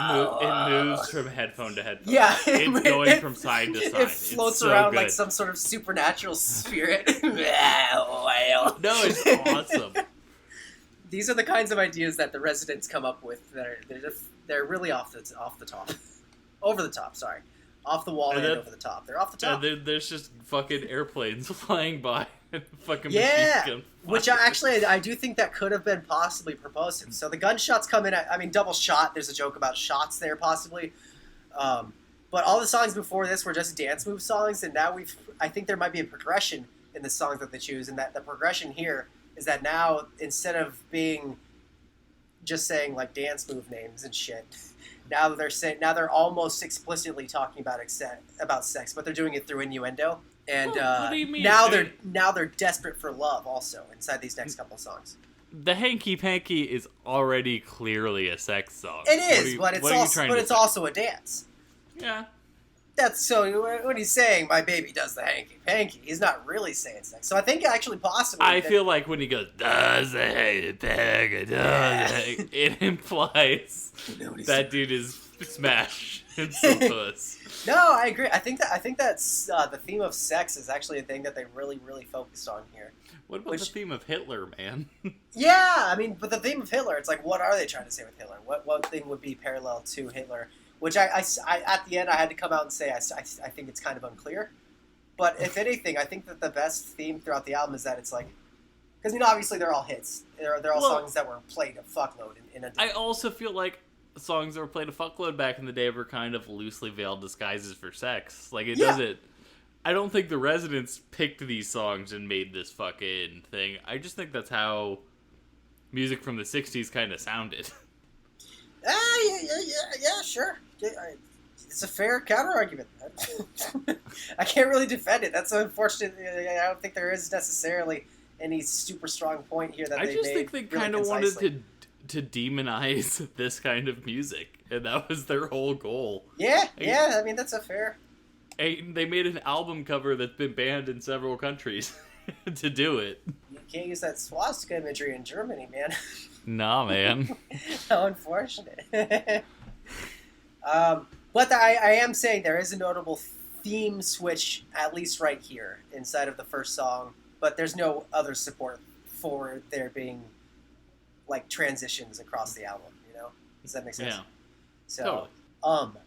moves from headphone to headphone. Yeah. It's going from side to side. It floats around like some sort of supernatural spirit. No, it's awesome. These are the kinds of ideas that the residents come up with. They're really off the top. Over the top, sorry. Off the wall and over the top. They're off the top. And there's just fucking airplanes flying by. Fucking which I do think that could have been possibly proposed. So the gunshots come in double shot. There's a joke about shots there possibly. But all the songs before this were just dance move songs, and now I think there might be a progression in the songs that they choose, and that the progression here is that now instead of being just saying like dance move names and shit. Now they're almost explicitly talking about sex, but they're doing it through innuendo. And what do you mean? now they're desperate for love also inside these next couple songs. The Hanky Panky is already clearly a sex song. It is, but it's also a dance. Yeah. That's so. When he's saying "my baby does the hanky panky," he's not really saying sex. So I think actually possibly. I feel like when he goes "does the hanky panky," it implies that dude is smash and some puss. No, I agree. I think that's the theme of sex is actually a thing that they really, really focused on here. What about the theme of Hitler, man? Yeah, I mean, but the theme of Hitler, it's like, what are they trying to say with Hitler? What thing would be parallel to Hitler? Which I at the end, I had to come out and say I think it's kind of unclear. But if anything, I think that the best theme throughout the album is that it's like, because obviously they're all hits. They're all songs that were played a fuckload in a day. I also feel like songs that were played a fuckload back in the day were kind of loosely veiled disguises for sex. Like, it doesn't... I don't think the Residents picked these songs and made this fucking thing. I just think that's how music from the 60s kind of sounded. Yeah, sure. It's a fair counter-argument. I can't really defend it. That's unfortunate. I don't think there is necessarily any super strong point here that they made. I just think they kind of wanted to demonize this kind of music, and that was their whole goal. Yeah, I mean, that's a fair... They made an album cover that's been banned in several countries to do it. You can't use that swastika imagery in Germany, man. Nah, man. How unfortunate. But I am saying there is a notable theme switch, at least right here, inside of the first song, but there's no other support for there being, like, transitions across the album, you know? Does that make sense? Yeah. So, totally.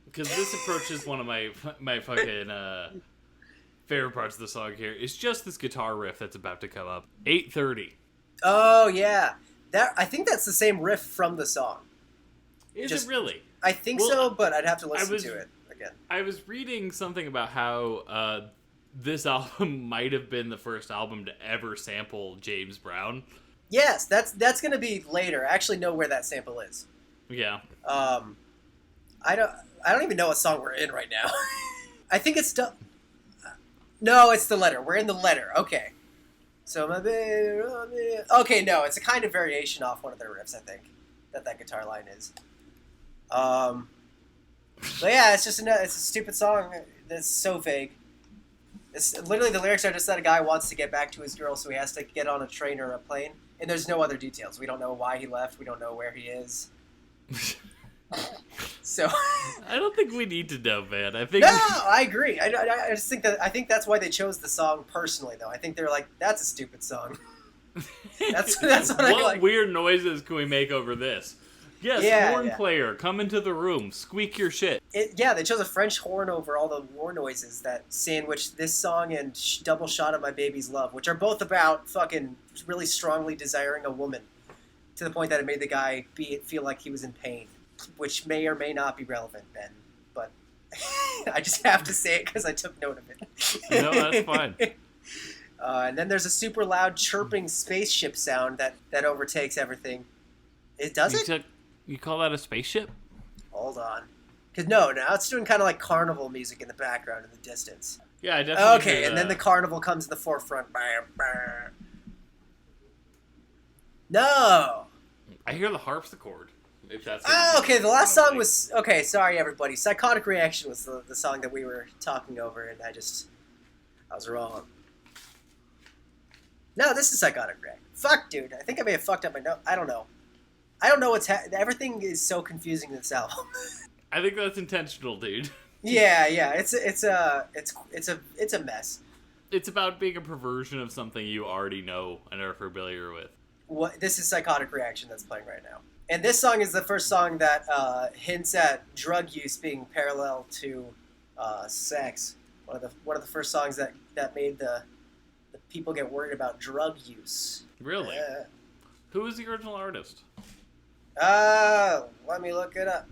Because this approaches one of my fucking favorite parts of the song here. It's just this guitar riff that's about to come up. 8:30. Oh, yeah. I think that's the same riff from the song. Is it really? I think so, but I'd have to listen to it again. I was reading something about how this album might have been the first album to ever sample James Brown. Yes, that's going to be later. I actually know where that sample is. Yeah. I don't even know what song we're in right now. I think it's still... No, it's the letter. We're in the letter. Okay. So my baby... Okay, no, it's a kind of variation off one of their riffs, I think, that guitar line is. But yeah, it's a stupid song that's so vague. It's literally the lyrics are just that a guy wants to get back to his girl, so he has to get on a train or a plane, and there's no other details. We don't know why he left. We don't know where he is. So I don't think we need to know, man. I agree. I just think that's why they chose the song personally, though. I think they're like, that's a stupid song. That's what I like. What weird noises can we make over this? Yes, horn player, come into the room, squeak your shit. They chose a French horn over all the war noises that sandwich this song and Double Shot of My Baby's Love, which are both about fucking really strongly desiring a woman to the point that it made the guy feel like he was in pain. Which may or may not be relevant, Ben, but I just have to say it because I took note of it. No, that's fine. And then there's a super loud chirping spaceship sound that overtakes everything. You call that a spaceship? Hold on. Because now it's doing kind of like carnival music in the background in the distance. Yeah, I definitely Okay, and then the carnival comes in the forefront. No! I hear the harpsichord. If that's okay, the last song was... Okay, sorry, everybody. Psychotic Reaction was the song that we were talking over, and I was wrong. No, this is Psychotic Reaction. Fuck, dude. I think I may have fucked up my note. I don't know. I don't know what's... Everything is so confusing in this album. I think that's intentional, dude. Yeah. It's a mess. It's about being a perversion of something you already know and are familiar with. This is Psychotic Reaction that's playing right now. And this song is the first song that hints at drug use being parallel to sex. One of the first songs that made the people get worried about drug use. Really? Who was the original artist? Let me look it up.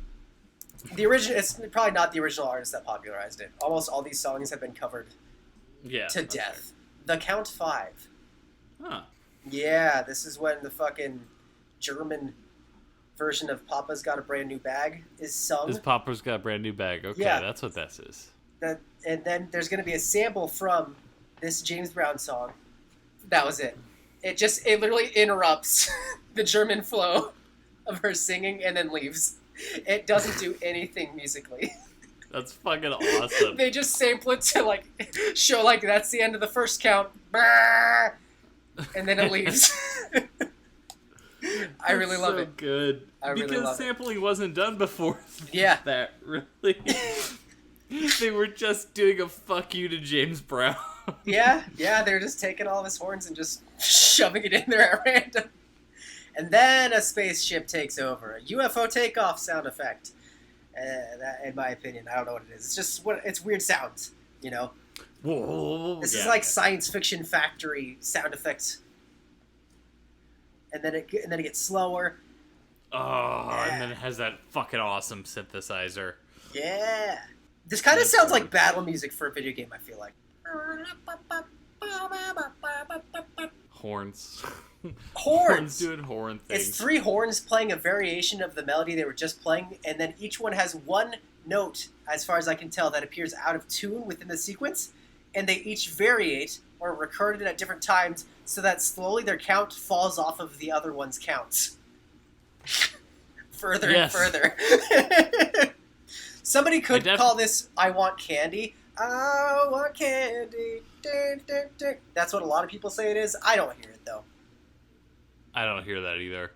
It's probably not the original artist that popularized it. Almost all these songs have been covered to death. Right. The Count 5. Huh. Yeah, this is when the fucking German version of Papa's Got a Brand New Bag is sung. His Papa's Got a Brand New Bag. Okay, Yeah. that's what this is. And then there's going to be a sample from this James Brown song. That was it. It literally interrupts the German flow of her singing and then leaves. It doesn't do anything musically. That's fucking awesome. They just sample it to like show like that's the end of the first count. And then it leaves. I really love it. Good. Because sampling wasn't done before. Yeah. That really. They were just doing a fuck you to James Brown. Yeah, they're just taking all of his horns and just shoving it in there at random. And then a spaceship takes over. A UFO takeoff sound effect. That, in my opinion, I don't know what it is. It's just it's weird sounds, you know? Whoa, this is like science fiction factory sound effects. And then it gets slower. Oh, and then it has that fucking awesome synthesizer. Yeah. This kind of sounds like battle music for a video game, I feel like. Horns. Horns doing horn things. It's 3 horns playing a variation of the melody they were just playing, and then each one has one note, as far as I can tell, that appears out of tune within the sequence, and they each variate or recorded at different times so that slowly their count falls off of the other one's counts. Further and further. Somebody could call this I Want Candy. I want candy. That's what a lot of people say it is. I don't hear it, though. I don't hear that either.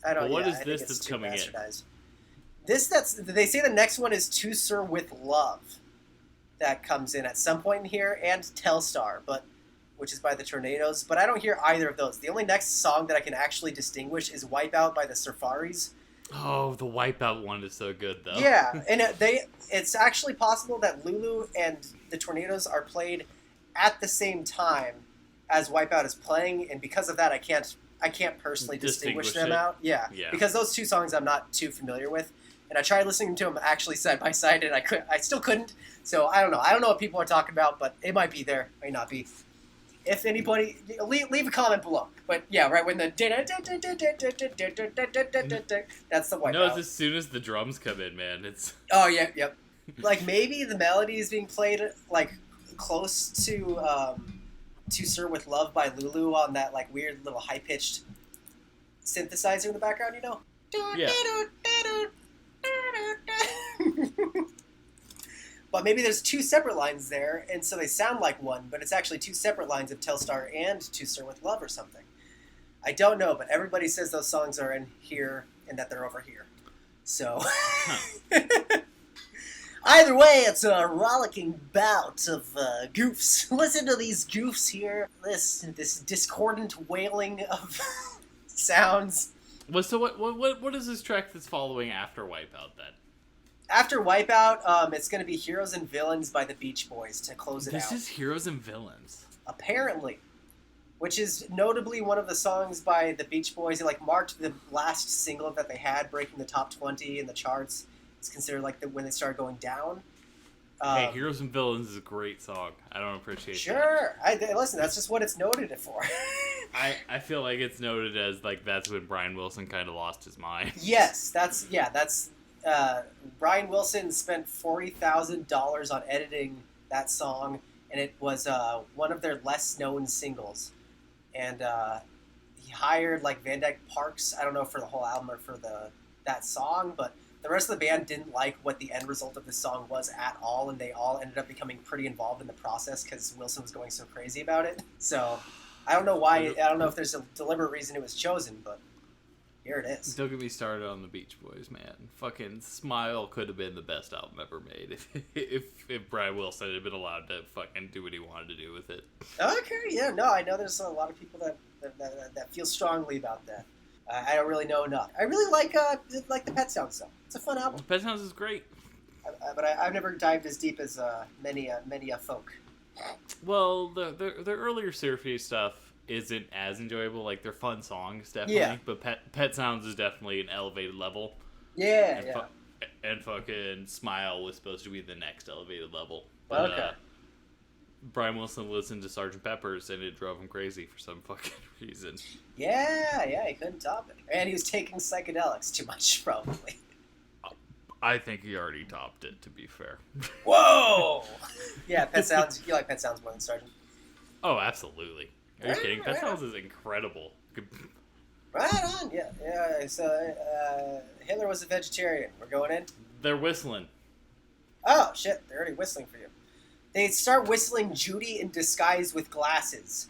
I don't. But what yeah, is I this think that's coming bastardized. They say the next one is To Sir With Love. That comes in at some point in here, and Telstar, which is by the Tornadoes. But I don't hear either of those. The only next song that I can actually distinguish is Wipeout by the Surfaris. Oh, the Wipeout one is so good, though. Yeah, and it's actually possible that Lulu and the Tornadoes are played at the same time as Wipeout is playing, and because of that, I can't personally distinguish them out. Yeah, because those 2 songs I'm not too familiar with, and I tried listening to them actually side by side, and I still couldn't. So I don't know. I don't know what people are talking about, but it might be there, may not be. If anybody, leave a comment below. But yeah, right when the that's the Wipeout. No, it's as soon as the drums come in, man. It's oh yeah, yep. Like maybe the melody is being played like close to Sir With Love by Lulu on that like weird little high pitched synthesizer in the background, you know? Yeah. But maybe there's 2 separate lines there, and so they sound like one, but it's actually 2 separate lines of Telstar and To Sir With Love or something. I don't know, but everybody says those songs are in here and that they're over here. So, either way, it's a rollicking bout of goofs. Listen to these goofs here. This discordant wailing of sounds. Well, so what is this track that's following after Wipeout then? After Wipeout, it's going to be Heroes and Villains by the Beach Boys to close it out. This is Heroes and Villains. Apparently. Which is notably one of the songs by the Beach Boys. It marked the last single that they had, breaking the top 20 in the charts. It's considered when they started going down. Hey, Heroes and Villains is a great song. I don't appreciate that. Sure. Listen, that's just what it's noted for. I feel like it's noted as that's when Brian Wilson kind of lost his mind. Yes, that's Brian Wilson spent $40,000 on editing that song, and it was one of their less known singles. And he hired Van Dyke Parks, I don't know for the whole album or for that song, but the rest of the band didn't like what the end result of the song was at all, and they all ended up becoming pretty involved in the process because Wilson was going so crazy about it. So I don't know why. I don't know if there's a deliberate reason it was chosen, but here it is. Don't get me started on the Beach Boys, man. Fucking Smile could have been the best album ever made if Brian Wilson had been allowed to fucking do what he wanted to do with it. Okay, yeah, no, I know there's a lot of people that feel strongly about that. I don't really know enough. I really like the Pet Sounds though. It's a fun album. Pet Sounds is great. But I've never dived as deep as many a folk. Well, the earlier Surfy stuff isn't as enjoyable. They're fun songs, definitely. Yeah. But Pet Sounds is definitely an elevated level. Yeah, and fucking Smile was supposed to be the next elevated level. But, okay. Brian Wilson listened to Sgt. Pepper's and it drove him crazy for some fucking reason. Yeah, he couldn't top it. And he was taking psychedelics too much, probably. I think he already topped it, to be fair. Whoa! Yeah, Pet Sounds. You like Pet Sounds more than Sgt. Oh, absolutely. Are you kidding? Pet Sounds is incredible. Right on, yeah. So Hitler was a vegetarian. We're going in? They're whistling. Oh, shit, they're already whistling for you. They start whistling Judy in Disguise with Glasses.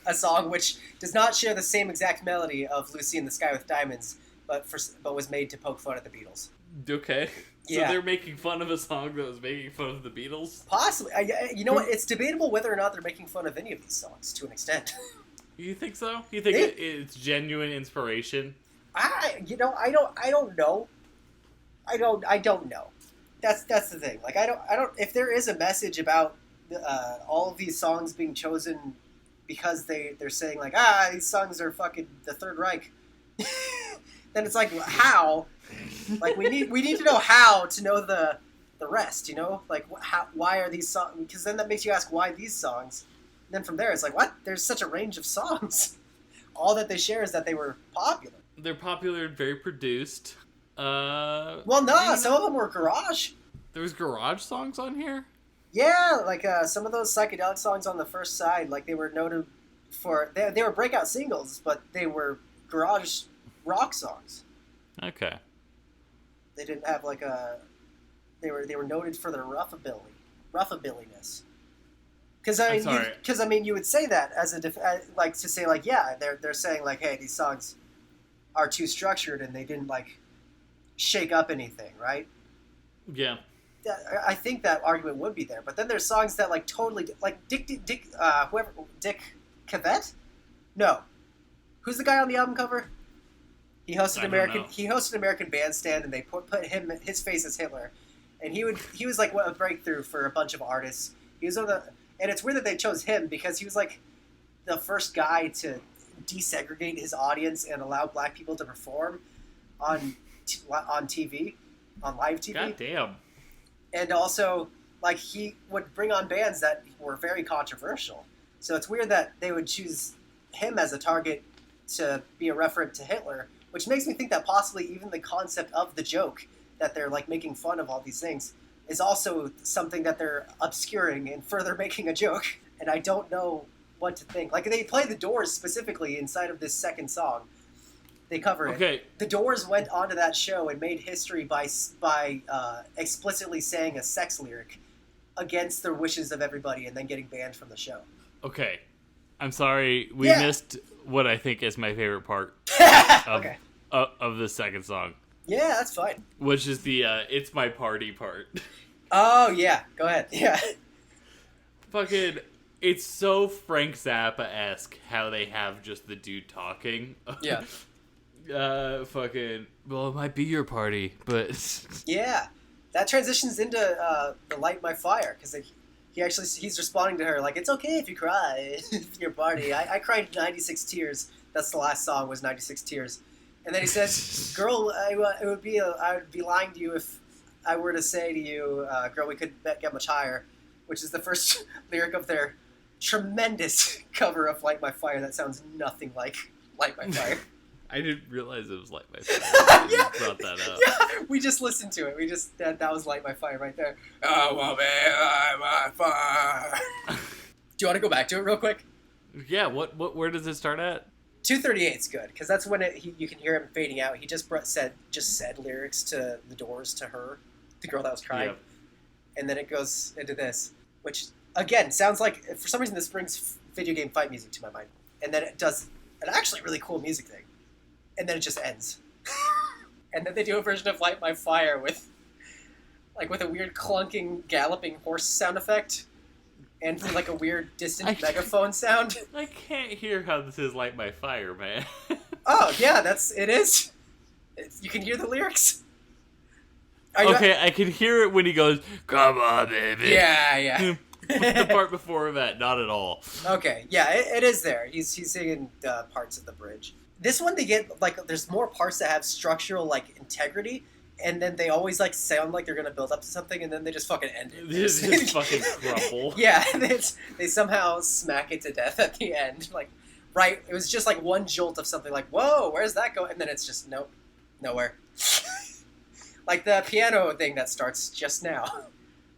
A song which does not share the same exact melody of Lucy in the Sky with Diamonds, but was made to poke fun at the Beatles. Okay. Yeah. So they're making fun of a song that was making fun of the Beatles? Possibly. You know what? It's debatable whether or not they're making fun of any of these songs, to an extent. You think so? You think it's genuine inspiration? I don't know. I don't know. That's the thing. Like, I don't. If there is a message about all of these songs being chosen because they're saying like, these songs are fucking the Third Reich, then it's like, how? Like, we need to know how to know the rest. You know, like why are these songs? Because then that makes you ask why these songs. And then from there, it's like, what? There's such a range of songs. All that they share is that they were popular. They're popular and very produced. Well, no, some of them were garage. There was garage songs on here? Yeah, like some of those psychedelic songs on the first side, like they were noted for they were breakout singles, but they were garage rock songs. Okay. They didn't have like they were noted for their roughabillyness. Because I mean, you would say that as like to say like, yeah, they're saying like, hey, these songs are too structured and they didn't like shake up anything, right? Yeah. I think that argument would be there, but then there's songs that like totally like Dick Cavett? No, who's the guy on the album cover? He hosted American Bandstand, and they put his face as Hitler, and he was like a breakthrough for a bunch of artists. He was and it's weird that they chose him because he was like the first guy to desegregate his audience and allow black people to perform on TV, on live TV. God damn. And also, like, he would bring on bands that were very controversial. So it's weird that they would choose him as a target to be a referent to Hitler, which makes me think that possibly even the concept of the joke, that they're, like, making fun of all these things, is also something that they're obscuring and further making a joke. And I don't know what to think. Like, they play The Doors specifically inside of this second song. They cover it. Okay. The Doors went onto that show and made history by explicitly saying a sex lyric against the wishes of everybody and then getting banned from the show. Okay. I'm sorry. We missed what I think is my favorite part of the second song. Yeah, that's fine. Which is the It's My Party part. Oh, yeah. Go ahead. Yeah. Fucking... It's so Frank Zappa-esque how they have just the dude talking. Yeah. Well, it might be your party, but... Yeah. That transitions into the Light My Fire, because he's responding to her like, it's okay if you cry. It's your party. I cried 96 tears. That's the last song, was 96 tears. And then he says, girl, I would be lying to you if I were to say to you, girl, we could get much higher, which is the first lyric of their tremendous cover of Light My Fire that sounds nothing like Light My Fire. I didn't realize it was Light My Fire. Yeah. You brought that up. Yeah, we just listened to it. That was Light My Fire right there. Oh, well, man, Light My Fire. Do you want to go back to it real quick? Yeah, where does it start at? 238's good, because that's when you can hear him fading out. He just said lyrics to The Doors to her, the girl that was crying. Yep. And then it goes into this, which, again, sounds like, for some reason, this brings video game fight music to my mind. And then it does an actually really cool music thing. And then it just ends. And then they do a version of Light My Fire with a weird clunking, galloping horse sound effect. And for like a weird distant megaphone sound. I can't hear how this is Light My Fire, man. Oh, yeah, it is. You can hear the lyrics. I can hear it when he goes, come on, baby. Yeah. The part before that, not at all. Okay, yeah, it is there. He's singing parts of the bridge. This one, they get, like, there's more parts that have structural, like, integrity, and then they always like sound like they're gonna build up to something, and then they just fucking end it. This is fucking crumble. Yeah, they somehow smack it to death at the end. Like, right, it was just like one jolt of something. Like, whoa, where's that going? And then it's just nope, nowhere. Like the piano thing that starts just now.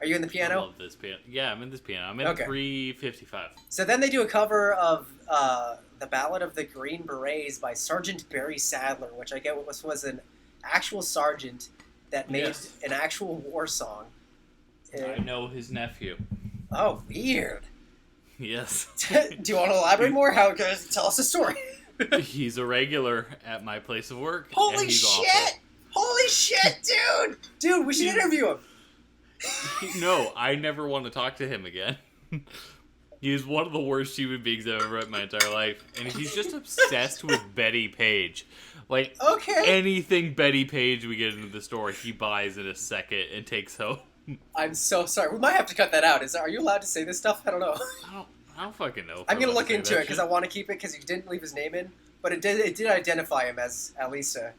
Are you in the piano? I love this piano. Yeah, I'm in this piano. I'm in Okay. 355. So then they do a cover of the Ballad of the Green Berets by Sergeant Barry Sadler, which I get was an actual sergeant that made an actual war song. I know his nephew. Oh, weird. Yes. Do you want to elaborate more? Tell us a story. He's a regular at my place of work. Holy and he's shit! awful. Holy shit, dude! Dude, we should interview him. No, I never want to talk to him again. He is one of the worst human beings I've ever met in my entire life. And he's just obsessed with Betty Page. Like, anything Betty Page we get into the store, he buys in a second and takes home. I'm so sorry. We might have to cut that out. Are you allowed to say this stuff? I don't know. I don't fucking know. I'm going to look into it because I want to keep it because he didn't leave his name in. But it did identify him as at least a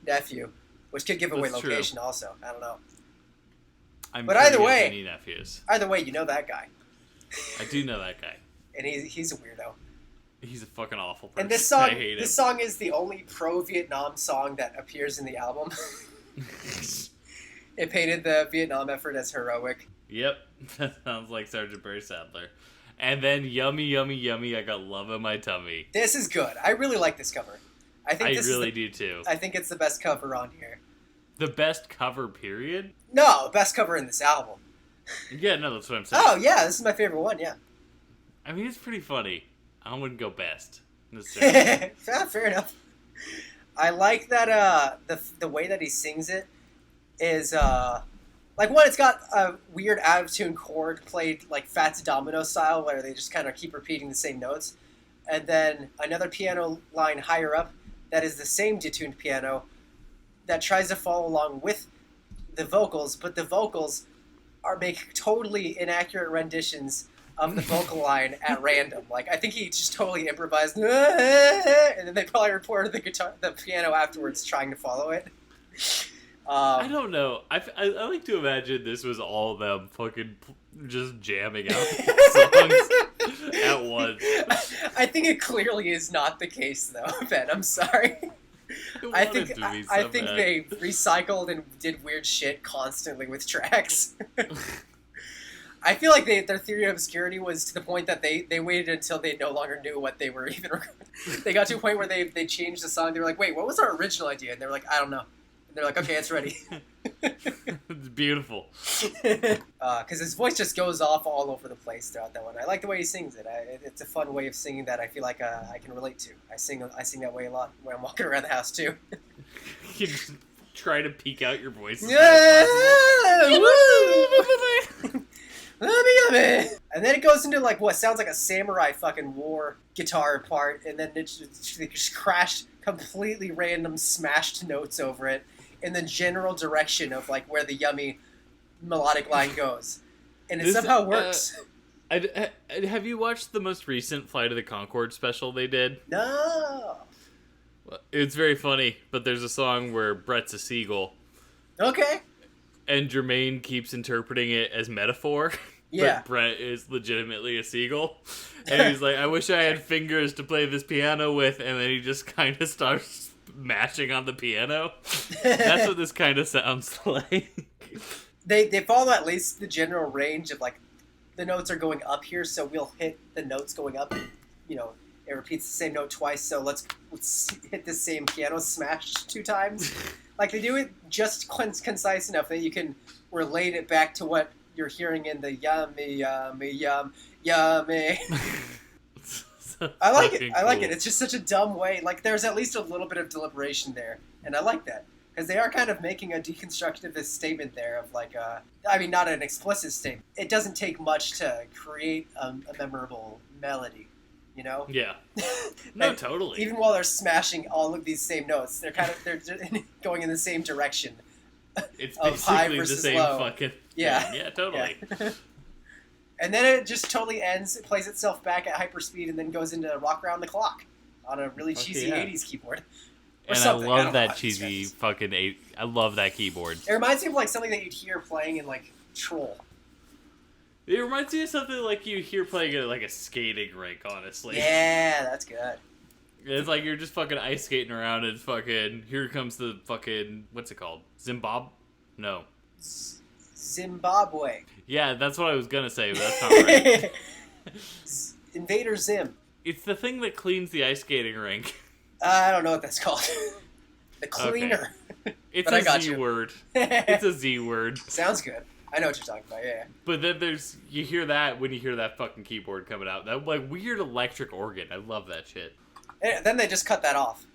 nephew, which could give away location also. I don't know. But either way, any nephews. Either way, you know that guy. I do know that guy. And he's a weirdo. He's a fucking awful person. And this song, I hate him. This song is the only pro-Vietnam song that appears in the album. It painted the Vietnam effort as heroic. Yep, that sounds like Sergeant Barry Sadler. And then Yummy, Yummy, Yummy, I got love in my tummy. This is good. I really like this cover. I really do too. I think it's the best cover on here. The best cover, period? No, best cover in this album. Yeah, no, that's what I'm saying. Oh, yeah, this is my favorite one, yeah. I mean, it's pretty funny. I wouldn't go best. Fair enough. I like that the way that he sings it is, like, one, it's got a weird out-of-tune chord played, like, Fats Domino style, where they just kind of keep repeating the same notes. And then another piano line higher up that is the same detuned piano that tries to follow along with the vocals, but the vocals make totally inaccurate renditions of the vocal line at random. Like, I think he just totally improvised, and then they probably recorded the piano afterwards trying to follow it. I don't know. I like to imagine this was all them fucking just jamming out songs at once. I think it clearly is not the case, though, Ben. I'm sorry. I think they recycled and did weird shit constantly with tracks. I feel like their theory of obscurity was to the point that they waited until they no longer knew what they were even recording. They got to a point where they changed the song. They were like, wait, what was our original idea? And they were like, I don't know. And they're like, okay, it's ready. It's beautiful. Because his voice just goes off all over the place throughout that one. I like the way he sings it. It's a fun way of singing that I feel like I can relate to. I sing that way a lot when I'm walking around the house too. You just try to peek out your voice. And then it goes into like what sounds like a samurai fucking war guitar part, and then it just crashed completely random smashed notes over it in the general direction of like where the Yummy melodic line goes, and it somehow works. Have you watched the most recent Flight of the Conchord special they did? No. It's very funny, but there's a song where Brett's a seagull. Okay. And Jermaine keeps interpreting it as metaphor. Yeah. But Brett is legitimately a seagull. And he's like, I wish I had fingers to play this piano with. And then he just kind of starts mashing on the piano. That's what this kind of sounds like. They follow at least the general range of like, the notes are going up here, so we'll hit the notes going up. You know, it repeats the same note twice, so let's hit the same piano smash 2 times. Like, they do it just concise enough that you can relate it back to what you're hearing in the yummy, yummy, yummy. I like it. I like it. It's just such a dumb way. Like, there's at least a little bit of deliberation there, and I like that. Because they are kind of making a deconstructivist statement there of like, I mean, not an explicit statement. It doesn't take much to create a memorable melody, you know? Yeah. No, totally. Even while they're smashing all of these same notes, they're going in the same direction. It's of high basically versus the same low. fucking yeah. Yeah, totally. Yeah. And then it just totally ends. It plays itself back at hyperspeed and then goes into Rock Around the Clock on a really cheesy 80s keyboard. And something. I I don't love know how that to cheesy describe fucking I love that keyboard. It reminds me of like something that you'd hear playing in like Troll. It reminds me of something like you hear playing at like a skating rink, honestly. Yeah, that's good. It's like you're just fucking ice skating around and fucking here comes the fucking what's it called? No. Zimbabwe. Yeah, that's what I was gonna say, but that's not right. Invader Zim. It's the thing that cleans the ice skating rink. I don't know what that's called. The cleaner. Okay. It's But I a got Z you. word. It's a Z word. Sounds good. I know what you're talking about, yeah. But then you hear that when you hear that fucking keyboard coming out. That like weird electric organ. I love that shit. And then they just cut that off.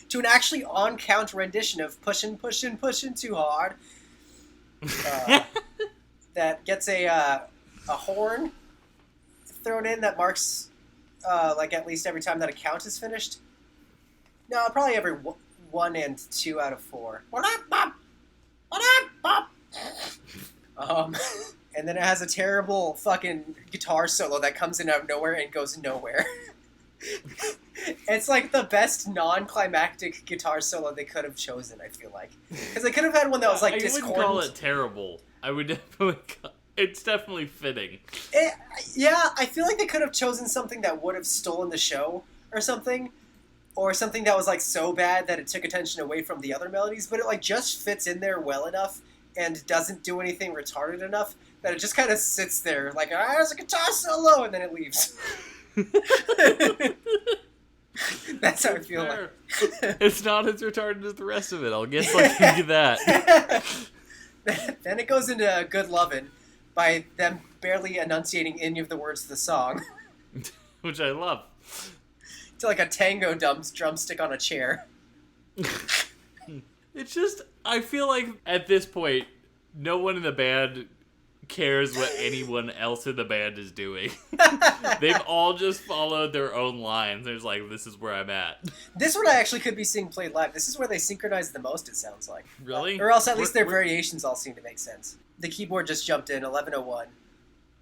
To an actually on-count rendition of Pushin' Too Hard. That gets a horn thrown in that marks like at least every time that a count is finished. No, probably every 1 and 2 out of 4. And then it has a terrible fucking guitar solo that comes in out of nowhere and goes nowhere. It's like the best non-climactic guitar solo they could have chosen, I feel like. Because they could have had one that was like discordant. I wouldn't call it terrible. I would definitely it's definitely fitting. Yeah, I feel like they could have chosen something that would have stolen the show or something. Or something that was like so bad that it took attention away from the other melodies, but it like just fits in there well enough and doesn't do anything retarded enough that it just kind of sits there like, there's a guitar solo, and then it leaves. That's how I feel like. It's not as retarded as the rest of it. I'll guess I'll give you that. Then it goes into Good Lovin' by them barely enunciating any of the words of the song. Which I love. To like a tango drumstick on a chair. It's just, I feel like at this point, no one in the band cares what anyone else in the band is doing. They've all just followed their own lines. There's like, this is where I'm at. This one I actually could be seeing played live. This is where they synchronize the most, it sounds like. Really? Or else at least their variations all seem to make sense. The keyboard just jumped in, 11:01.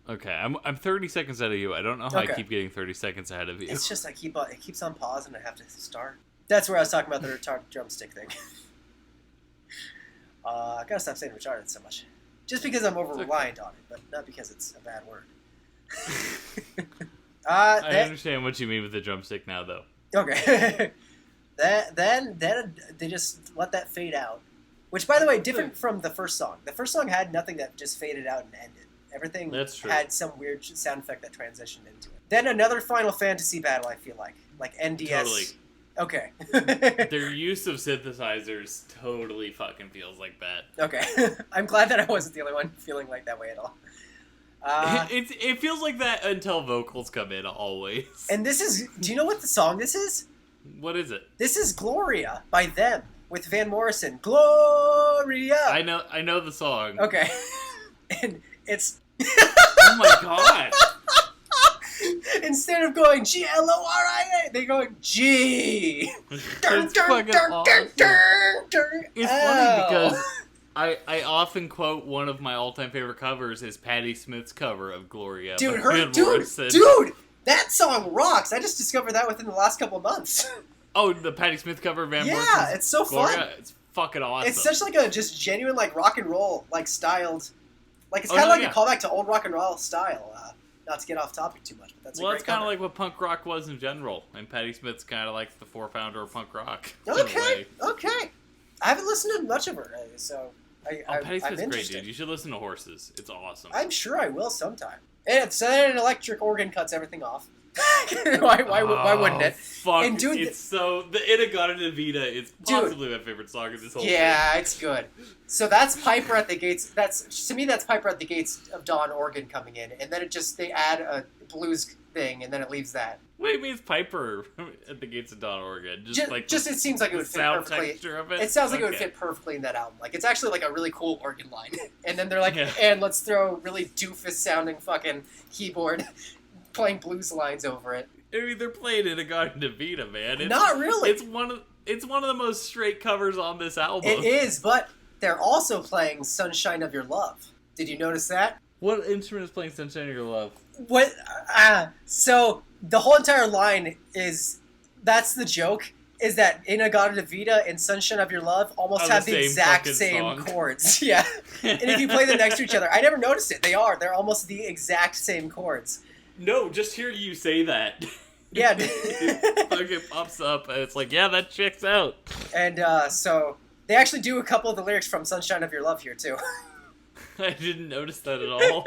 Okay, I'm 30 seconds ahead of you. I don't know how I keep getting 30 seconds ahead of you. It's just it keeps on pause and I have to start. That's where I was talking about the retarded drumstick thing. I gotta stop saying retarded so much. Just because I'm over-reliant on it, but not because it's a bad word. I understand what you mean with the drumstick now, though. Okay. Then they just let that fade out. Which, by the way, different from the first song. The first song had nothing that just faded out and ended. Everything had some weird sound effect that transitioned into it. Then another Final Fantasy battle, I feel like. Like NDS. Totally. Okay. Their use of synthesizers totally fucking feels like that. Okay. I'm glad that I wasn't the only one feeling like that way at all. It feels like that until vocals come in, always. And this is... Do you know what the song this is? What is it? This is Gloria by them with Van Morrison. Gloria! I know the song. Okay. And it's... Oh my god! Instead of going Gloria, they go G. It's fucking awesome. It's funny because I often quote one of my all-time favorite covers is Patti Smith's cover of Gloria. Dude, Morrison. dude, that song rocks. I just discovered that within the last couple of months. Oh, the Patti Smith cover of Van Morrison. Yeah, it's so Gloria, fun. It's fucking awesome. It's such like a just genuine like rock and roll like styled, like it's kind of like a callback to old rock and roll style. Not to get off topic too much, but that's it's kind of like what punk rock was in general, and Patti Smith's kind of like the founder of punk rock. Okay. I haven't listened to much of her, so Patti Smith's I'm great, dude. You should listen to Horses. It's awesome. I'm sure I will sometime. And so then an electric organ cuts everything off. why wouldn't it? Fuck, and dude, it's so the Inagata Vita is possibly my favorite song of this whole thing. Yeah, it's good. So that's Piper at the Gates. That's Piper at the Gates of Dawn organ coming in, and then they add a blues thing, and then it leaves that. What do you mean it's Piper at the Gates of Dawn organ? It seems like it would fit perfectly. It sounds like it would fit perfectly in that album. Like it's actually like a really cool organ line, and then they're like, and let's throw really doofus sounding fucking keyboard. Playing blues lines over it. I mean, they're playing Inagata Vita, man. Not really. It's one of the most straight covers on this album. It is, but they're also playing "Sunshine of Your Love." Did you notice that? What instrument is playing "Sunshine of Your Love"? What? So the whole entire line is that's the joke. is that In-A-Gadda-Da-Vida and Sunshine of Your Love almost have the exact same chords. Yeah. And if you play them next to each other, I never noticed it. They're almost the exact same chords. No, just hear you say that. Yeah. It fucking pops up and it's like, yeah, that checks out. And so they actually do a couple of the lyrics from Sunshine of Your Love here too. I didn't notice that at all.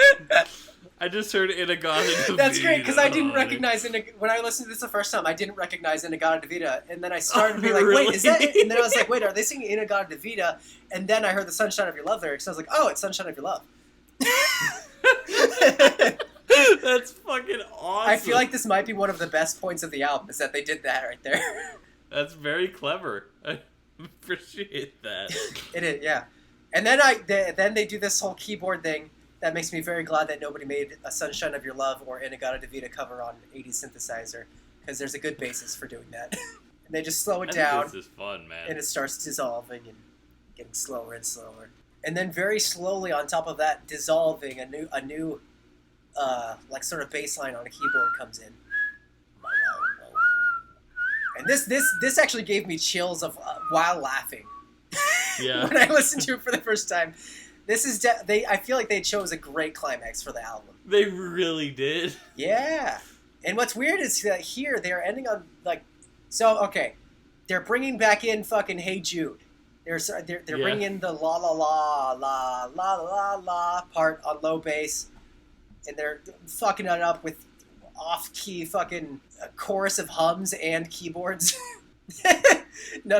I just heard In-A-Gadda-Da-Vida. That's great, because I didn't recognize when I listened to this the first time, I didn't recognize In-A-Gadda-Da-Vida, and then I started to be like, really? wait, is that it? And then I was like, wait, are they singing In-A-Gadda-Da-Vida? And then I heard the Sunshine of Your Love lyrics, and I was like, oh, it's Sunshine of Your Love. That's fucking awesome. I feel like this might be one of the best points of the album, is that they did that right there. That's very clever. I appreciate that. It is, yeah. And then then they do this whole keyboard thing that makes me very glad that nobody made a Sunshine of Your Love or In-A-Gadda-Da-Vida cover on 80s synthesizer, because there's a good basis for doing that. And they just slow it down. This is fun, man. And it starts dissolving and getting slower and slower. And then very slowly on top of that dissolving, a new like sort of bass line on a keyboard comes in. And this actually gave me chills of while laughing. Yeah. When I listened to it for the first time. This is I feel like they chose a great climax for the album. They really did. Yeah. And what's weird is that here they're ending on okay, they're bringing back in fucking Hey Jude. They're bringing in the la la la la la la la part on low bass, and they're fucking it up with off key fucking chorus of hums and keyboards. No,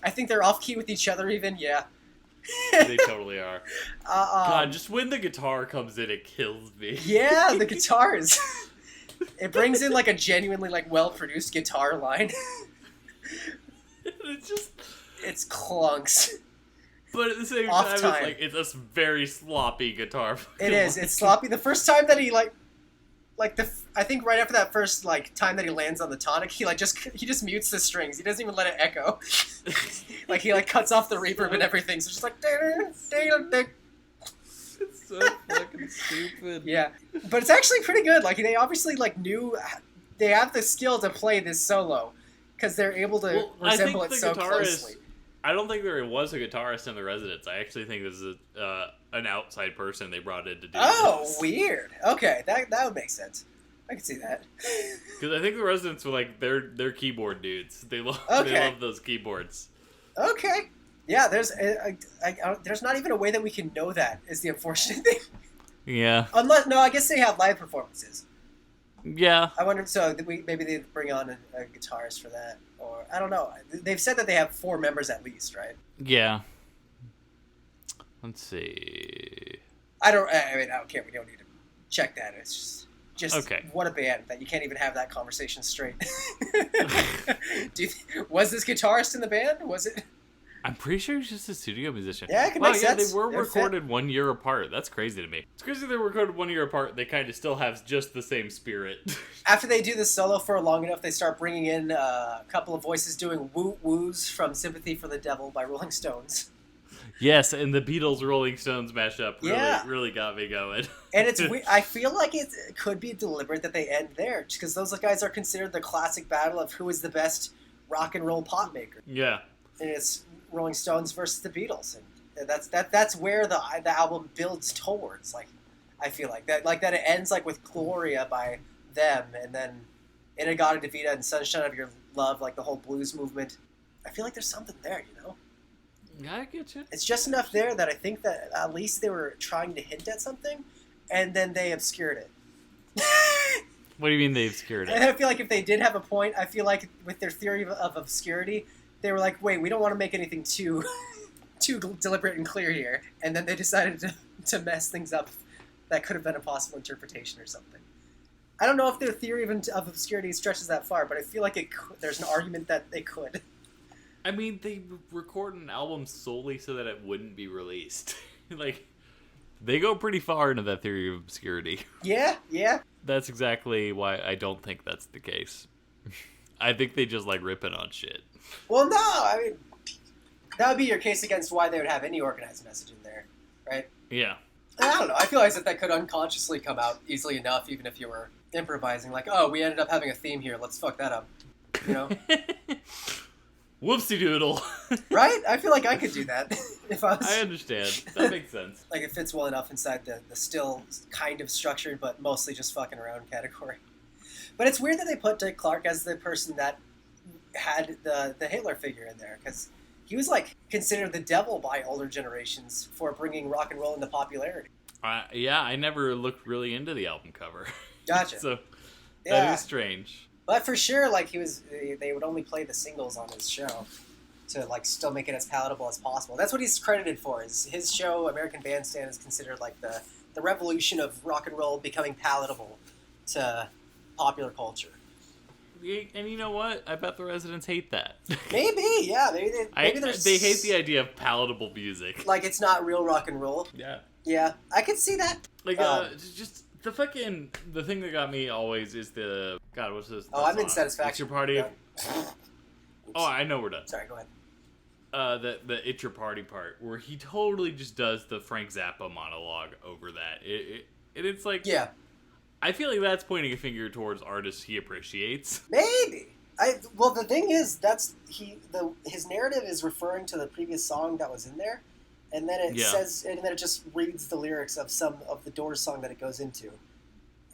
I think they're off key with each other even. Yeah. They totally are. God, just when the guitar comes in, it kills me. Yeah, the guitars. It brings in like a genuinely well-produced guitar line. It's clunks. But at the same time, it's a very sloppy guitar. It is. It's sloppy. The first time that he I think right after that first time that he lands on the tonic, he just mutes the strings. He doesn't even let it echo. He cuts off the reverb and everything. So it's just it's so fucking stupid. Yeah, but it's actually pretty good. They obviously knew they have the skill to play this solo because they're able to resemble it so closely. I don't think there was a guitarist in the Residents. I actually think this is an outside person they brought in to do this. Oh, weird. Okay, that would make sense. I can see that. Because I think the Residents were they're keyboard dudes. They love those keyboards. Okay. Yeah, there's not even a way that we can know that is the unfortunate thing. Yeah. I guess they have live performances. Yeah. I wonder, maybe they bring on a guitarist for that, or I don't know. They've said that they have 4 members at least, right? Yeah. Let's see. I don't care. We don't need to check that. It's just okay. What a band that you can't even have that conversation straight. Was this guitarist in the band? Was it? I'm pretty sure he's just a studio musician. Yeah, it can make sense. They were recorded 1 year apart. That's crazy to me. It's crazy they were recorded 1 year apart. They kind of still have just the same spirit. After they do the solo for long enough, they start bringing in a couple of voices doing woos from Sympathy for the Devil by Rolling Stones. Yes, and the Beatles Rolling Stones mashup really got me going. And it's I feel like it could be deliberate that they end there, just because those guys are considered the classic battle of who is the best rock and roll pop maker. Yeah. And it's Rolling Stones versus the Beatles, and that's where the album builds towards. I feel like that it ends with Gloria by them, and then In-A-Gadda-Da-Vida and Sunshine of Your Love, the whole blues movement. I feel like there's something there, Yeah, I get you. It's just enough there that I think that at least they were trying to hint at something, and then they obscured it. What do you mean they obscured it? And I feel like if they did have a point, I feel like with their theory of obscurity, they were like, wait, we don't want to make anything too deliberate and clear here. And then they decided to mess things up that could have been a possible interpretation or something. I don't know if their theory of obscurity stretches that far, but I feel like there's an argument that they could. I mean, they recorded an album solely so that it wouldn't be released. They go pretty far into that theory of obscurity. Yeah. That's exactly why I don't think that's the case. I think they just rip it on shit. Well, no, I mean, that would be your case against why they would have any organized message in there, right? Yeah. I don't know. I feel like that could unconsciously come out easily enough, even if you were improvising. Oh, we ended up having a theme here. Let's fuck that up. Whoopsie doodle. Right? I feel like I could do that if I was. I understand. That makes sense. Like it fits well enough inside the still kind of structured but mostly just fucking around category. But it's weird that they put Dick Clark as the person that had the Hitler figure in there, because he was like considered the devil by older generations for bringing rock and roll into popularity. Yeah, I never looked really into the album cover. Gotcha. So Yeah. that is strange. But for sure, like they would only play the singles on his show to like still make it as palatable as possible. That's what he's credited for. Is his show American Bandstand is considered like the revolution of rock and roll becoming palatable to popular culture. And you know what? I bet the residents hate that. Maybe, yeah, maybe they hate the idea of palatable music. Like it's not real rock and roll. Yeah. Yeah, I could see that. Like just the thing that got me always is the God. What's this? Oh, I'm in Satisfaction. It's Your Party. Yeah. Oh, I know we're done. Sorry, go ahead. The It's Your Party part where he totally just does the Frank Zappa monologue over that. It's like, yeah, I feel like that's pointing a finger towards artists he appreciates. Maybe. Well, the thing is, his narrative is referring to the previous song that was in there, and then it says, and then it just reads the lyrics of some of the Doors song that it goes into,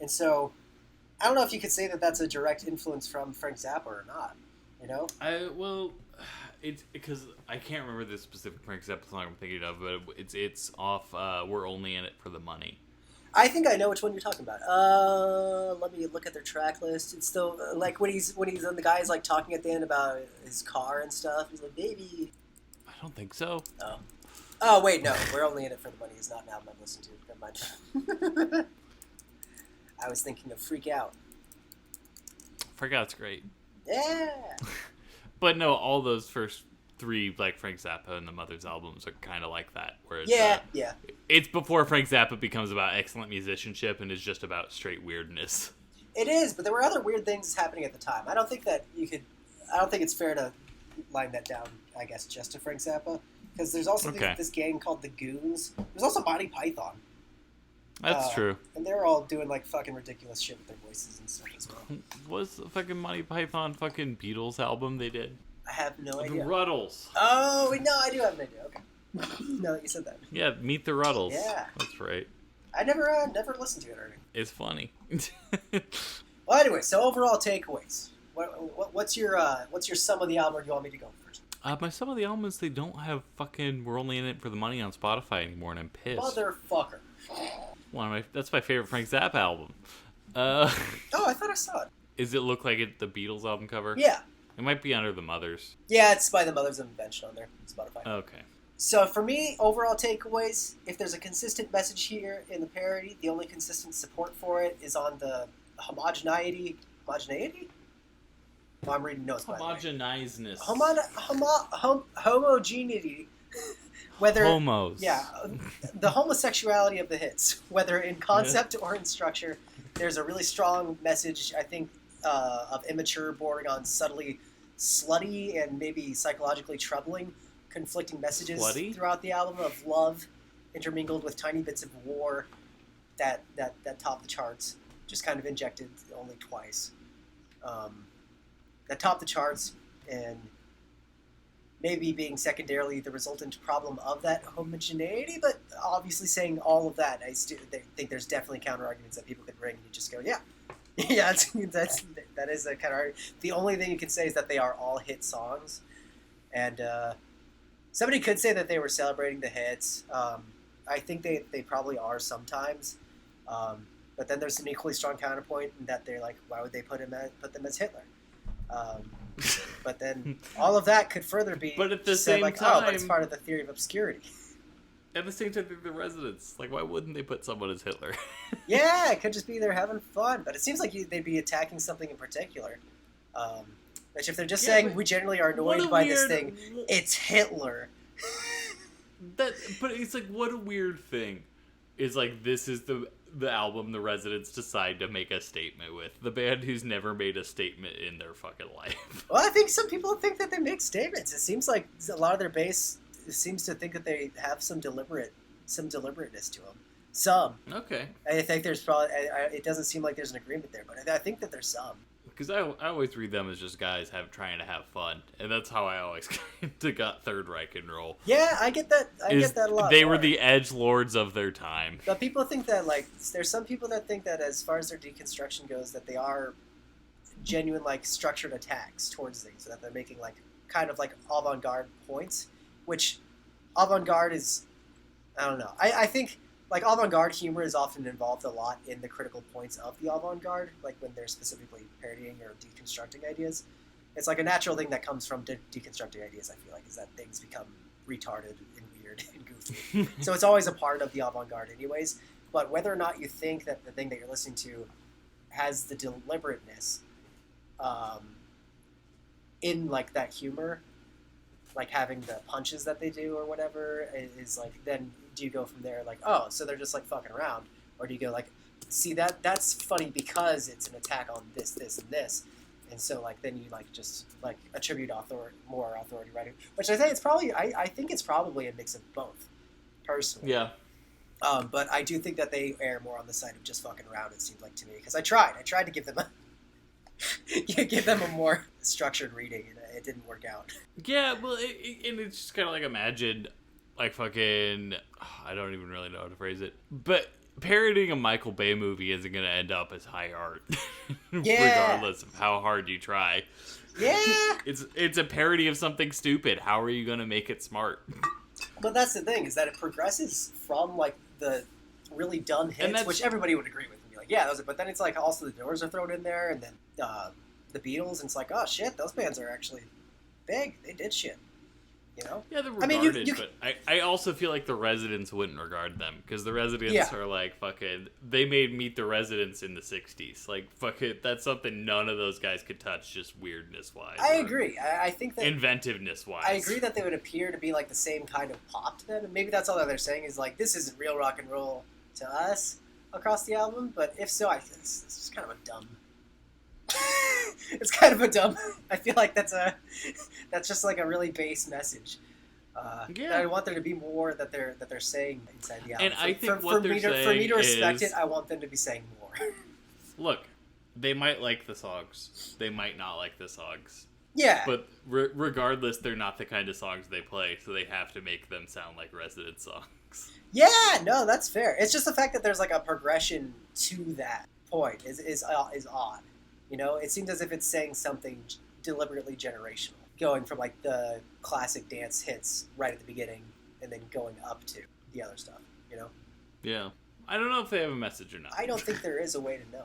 and so I don't know if you could say that that's a direct influence from Frank Zappa or not. You know? It's because I can't remember the specific Frank Zappa song I'm thinking of, but it's off. We're Only in It for the Money. I think I know which one you're talking about. Let me look at their track list. It's still like when he's and the guy's like talking at the end about his car and stuff. He's like, "Baby." I don't think so. Oh wait, no. We're Only in It for the Money is not an album I've listened to. Never mind. I was thinking of Freak Out. Freak Out's great. Yeah. But no, all those first three, like Frank Zappa and the Mothers albums, are kind of like that. Where it's, yeah. It's before Frank Zappa becomes about excellent musicianship and is just about straight weirdness. It is, but there were other weird things happening at the time. I don't think it's fair to line that down, I guess, just to Frank Zappa. Because there's also this gang called the Goons. There's also Monty Python. That's true. And they're all doing like fucking ridiculous shit with their voices and stuff as well. Was the fucking Monty Python fucking Beatles album they did? I have no idea. The Ruddles. Oh, no, I do have an idea. Okay. Now that you said that. Yeah, Meet the Ruddles. Yeah. That's right. I never listened to it already. It's funny. Well, anyway, so overall takeaways. What's your sum of the album, or do you want me to go first? My sum of the album is they don't have fucking We're Only in It for the Money on Spotify anymore, and I'm pissed. Motherfucker. That's my favorite Frank Zappa album. Oh, I thought I saw it. Does it look like the Beatles album cover? Yeah. It might be under the Mothers. Yeah, it's by the Mothers of Invention on there, Spotify. Okay. So for me, overall takeaways, if there's a consistent message here in the parody, the only consistent support for it is on the homogeneity? No, I'm reading notes, by the way. Homogenizeness. Homogeneity. Whether Homos. Yeah, the homosexuality of the hits, whether in concept or in structure, there's a really strong message, I think, of immature, bordering on subtly slutty and maybe psychologically troubling, conflicting messages throughout the album of love, intermingled with tiny bits of war that top the charts, just kind of injected only twice. That top the charts, and maybe being secondarily the resultant problem of that homogeneity, but obviously saying all of that, I think there's definitely counter arguments that people could bring, and you just go, yeah, that is a counter argument. The only thing you can say is that they are all hit songs, and somebody could say that they were celebrating the hits. I think they probably are sometimes, but then there's an equally strong counterpoint in that they're like, why would they put them as Hitler? But then all of that could further be but at the same time, but it's part of the theory of obscurity. At the same time, they're the residents. Like, why wouldn't they put someone as Hitler? Yeah, it could just be they're having fun. But it seems like they'd be attacking something in particular. Which if they're just saying we generally are annoyed by this thing, it's Hitler. But it's like, what a weird thing. Is like, this is the album the residents decide to make a statement with. The band who's never made a statement in their fucking life. Well, I think some people think that they make statements. It seems like a lot of their base seems to think that they have some deliberateness to them. Some. Okay. I think there's probably... it doesn't seem like there's an agreement there, but I think that there's some. because I always read them as just guys trying to have fun, and that's how I always kind of got Third Reich and roll. Yeah, I get that. I get that a lot. They were the edge lords of their time. But people think that, like, there's some people that think that as far as their deconstruction goes, that they are genuine, like, structured attacks towards things, so that they're making, like, kind of like avant-garde points, which avant-garde is, I don't know. I think, like, avant-garde humor is often involved a lot in the critical points of the avant-garde, like when they're specifically parodying or deconstructing ideas. It's like a natural thing that comes from deconstructing ideas, I feel like, is that things become retarded and weird and goofy. So it's always a part of the avant-garde anyways. But whether or not you think that the thing that you're listening to has the deliberateness in, like, that humor, like having the punches that they do or whatever, is like, then do you go from there like, oh, so they're just like fucking around, or do you go like, see, that's funny because it's an attack on this and this, and so like then you like just like attribute more authority writing, which I think it's probably I think it's probably a mix of both, personally. Yeah. But I do think that they err more on the side of just fucking around, it seems like to me, because I tried to give them a more structured reading, and it didn't work out. Yeah, well, and it's just kind of like, imagine, like, fucking, I don't even really know how to phrase it, but parodying a Michael Bay movie isn't going to end up as high art, regardless of how hard you try. Yeah! It's a parody of something stupid. How are you going to make it smart? But that's the thing, is that it progresses from, like, the really dumb hits, which everybody would agree with, and be like, yeah, those are, but then it's like also the Doors are thrown in there, and then the Beatles, and it's like, oh shit, those bands are actually big. They did shit, you know? Yeah, they're regarded, but I also feel like the Residents wouldn't regard them, because the Residents are like, fucking, they made Meet the Residents in the 60s. Like, fuck it, that's something none of those guys could touch, just weirdness-wise. I agree. I think that... inventiveness-wise. I agree that they would appear to be like the same kind of pop to them, and maybe that's all that they're saying is like, this isn't real rock and roll to us across the album, but if so, I think it's just kind of a dumb... it's kind of a dumb... I feel like that's just like a really base message. I want there to be more that they're saying inside the album. And I think for me to respect it, I want them to be saying more. Look, they might like the songs. They might not like the songs. Yeah. But regardless, they're not the kind of songs they play, so they have to make them sound like Resident songs. Yeah, no, that's fair. It's just the fact that there's like a progression to that point is odd. You know, it seems as if it's saying something deliberately generational, going from like the classic dance hits right at the beginning and then going up to the other stuff, you know? Yeah. I don't know if they have a message or not. I don't think there is a way to know,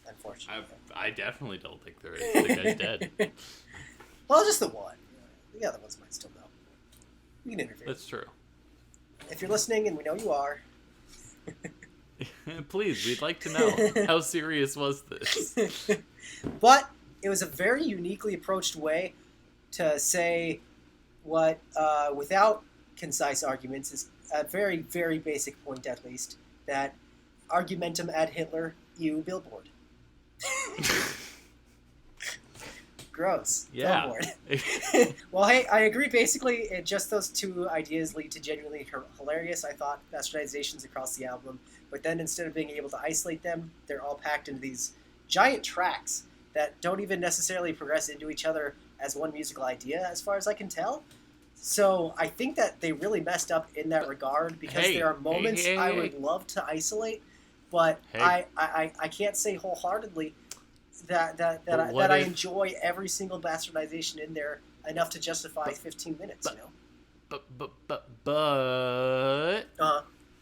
unfortunately. I definitely don't think there is. The guy's dead. Well, just the one. The other ones might still know. We can interfere. That's true. If you're listening, and we know you are... Please, we'd like to know. How serious was this? But it was a very uniquely approached way to say what, without concise arguments, is a very, very basic point, at least, that argumentum ad Hitler, you billboard. Gross. Yeah. Billboard. Well, hey, I agree. Basically, just those two ideas lead to genuinely hilarious, I thought, bastardizations across the album. But then instead of being able to isolate them, they're all packed into these giant tracks that don't even necessarily progress into each other as one musical idea, as far as I can tell. So I think that they really messed up in that regard, because there are moments I would love to isolate, but I can't say wholeheartly that I enjoy every single bastardization in there enough to justify 15 minutes, you know?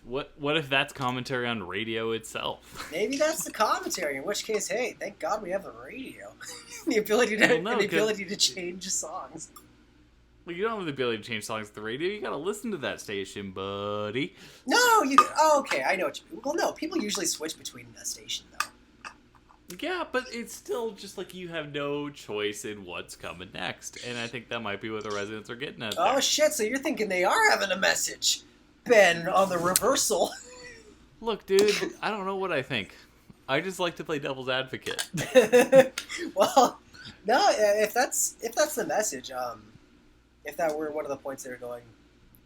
But what if that's commentary on radio itself? Maybe that's the commentary, in which case, hey, thank God we have the radio. the ability to change songs. Well, you don't have the ability to change songs at the radio. You gotta listen to that station, buddy. No, okay, I know what you mean. Well, no, people usually switch between the station, though. Yeah, but it's still just like you have no choice in what's coming next. And I think that might be what the Residents are getting at there. Oh, shit, so you're thinking they are having a message. Ben, on the reversal. Look, dude, I don't know what I think. I just like to play devil's advocate. Well, no, if that's the message, if that were one of the points they were going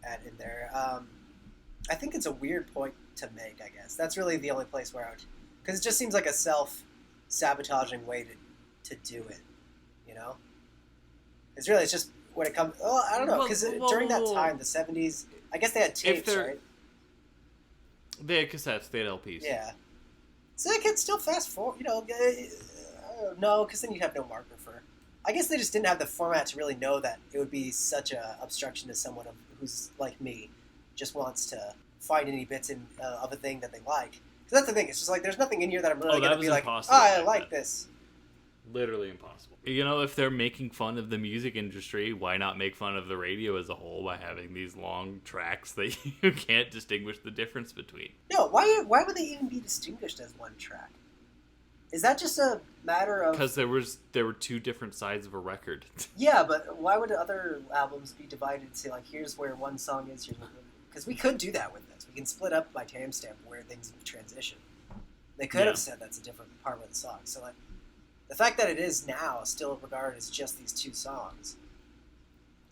at in there, I think it's a weird point to make, I guess. That's really the only place where I would... Because it just seems like a self-sabotaging way to do it, you know? It's really, it's just when it comes, oh, I don't know, because during that time, the 70s, I guess they had tapes, right? They had cassettes, they had LPs. Yeah. So they could still fast forward, you know, no, because then you'd have no marker for, I guess they just didn't have the format to really know that it would be such a obstruction to someone who's like me, just wants to find any bits of a thing that they like. Because that's the thing, it's just like, there's nothing in here that I'm really going to be like, oh, I like this. Literally impossible. You know, if they're making fun of the music industry, why not make fun of the radio as a whole by having these long tracks that you can't distinguish the difference between? No, why would they even be distinguished as one track? Is that just a matter of... Because there were two different sides of a record. Yeah, but why would other albums be divided to, like, here's where one song is, here's where... Because we could do that with this. We can split up by timestamp where things transition. They could have said that's a different part of the song. So, like, the fact that it is now still regarded as just these two songs,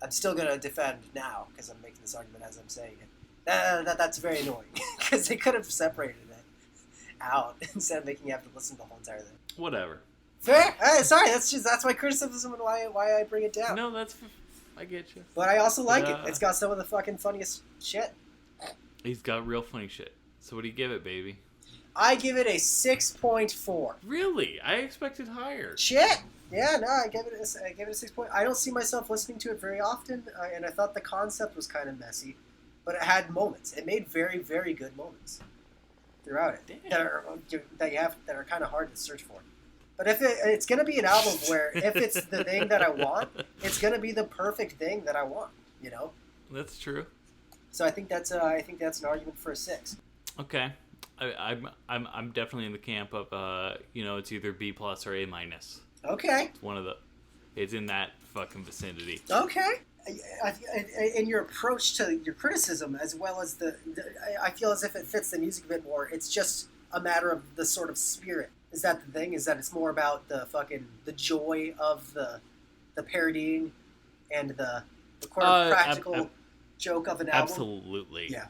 I'm still going to defend now, because I'm making this argument as I'm saying it. That's very annoying, because they could have separated it out instead of making you have to listen to the whole entire thing. Whatever. Fair. Sorry, that's my criticism and why I bring it down. No, I get you. But I also like it. It's got some of the fucking funniest shit. He's got real funny shit. So what do you give it, baby? I give it a 6.4. Really? I expected higher. Shit. Yeah, no, I gave it a 6. I don't see myself listening to it very often, and I thought the concept was kind of messy, but it had moments. It made very, very good moments throughout it that are kind of hard to search for. But if it's going to be an album where if it's the thing that I want, it's going to be the perfect thing that I want. You know. That's true. So I think that's an argument for a 6. Okay. I'm definitely in the camp of it's either B+ or A-. Okay. It's in that fucking vicinity. Okay. In your approach to your criticism, as well as I feel as if it fits the music a bit more. It's just a matter of the sort of spirit. Is that the thing? Is that it's more about the joy of the parodying and the practical joke of an album? Absolutely. Yeah.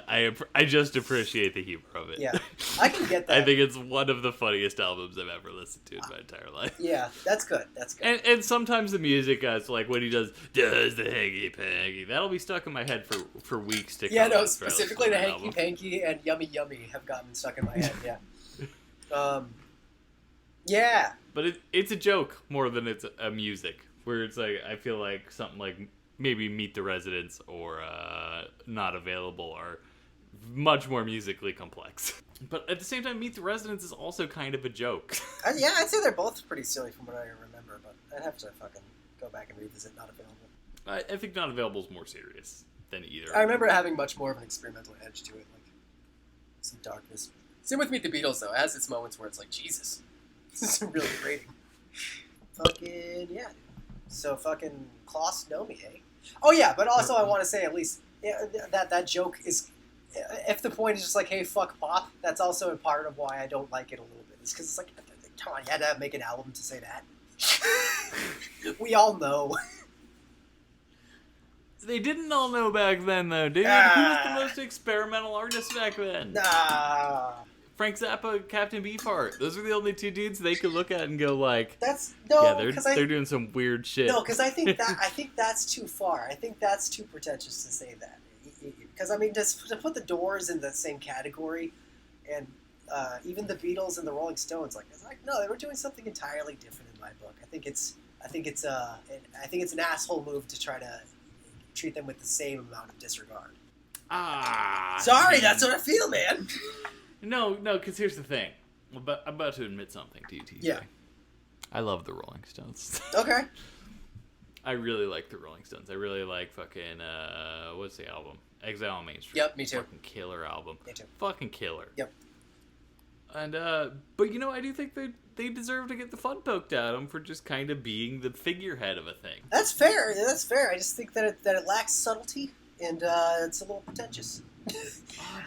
I just appreciate the humor of it. Yeah, I can get that. I think it's one of the funniest albums I've ever listened to in my entire life. Yeah, that's good. And sometimes the music, like when he does the hanky panky, that'll be stuck in my head for weeks to come. Yeah, no, specifically the hanky panky and yummy yummy have gotten stuck in my head. Yeah. Yeah. But it's a joke more than it's a music. Where it's like, I feel like something like maybe Meet the Residents or Not Available are much more musically complex. But at the same time, Meet the Residents is also kind of a joke. Yeah, I'd say they're both pretty silly from what I remember, but I'd have to fucking go back and revisit Not Available. I think Not Available is more serious than either. I remember having much more of an experimental edge to it, like some darkness. Same with Meet the Beatles, though. It has its moments where it's like, Jesus, this is really grating. Fucking, yeah. So fucking Klaus know me, eh? Oh yeah, but also I want to say at least that joke is, if the point is just like, hey, fuck pop, that's also a part of why I don't like it a little bit. It's because it's like, come on, you had to make an album to say that. We all know. They didn't all know back then, though, dude. Who was the most experimental artist back then? Nah. Frank Zappa, Captain Beefheart. Those are the only two dudes they could look at and go like, they're doing some weird shit. No, because I think that's too far. I think that's too pretentious to say that. Because I mean, to put the Doors in the same category, and even the Beatles and the Rolling Stones, it's like no, they were doing something entirely different in my book. I think it's an asshole move to try to treat them with the same amount of disregard. Sorry, that's what I feel, man. No, because here's the thing. I'm about to admit something to you, TJ. Yeah. I love the Rolling Stones. Okay. I really like the Rolling Stones. I really like fucking, what's the album? Exile on Main Street. Yep, me too. Fucking killer album. Me too. Fucking killer. Yep. And, but I do think they deserve to get the fun poked out of them for just kind of being the figurehead of a thing. That's fair. I just think that it lacks subtlety, and it's a little pretentious.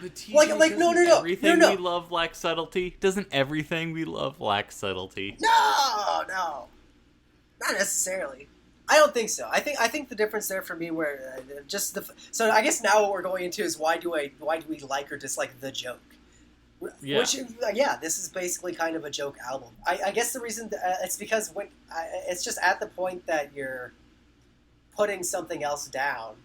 But TJ, no. Everything we love lacks subtlety. Doesn't everything we love lack subtlety? No, not necessarily. I don't think so. I think the difference there for me, where so I guess now what we're going into is why do we like or dislike the joke? Yeah. Which, this is basically kind of a joke album. I guess the reason it's because it's just at the point that you're putting something else down.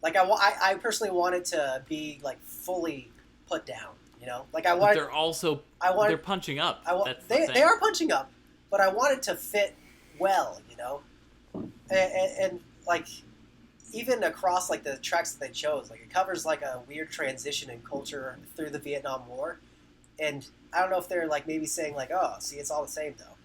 Like I personally want it to be like fully put down. You know, like I want. They're also they're punching up. They are punching up, but I want it to fit well. You know, and like even across like the tracks that they chose, like it covers like a weird transition in culture through the Vietnam War, and I don't know if they're like maybe saying like, oh, see, it's all the same though.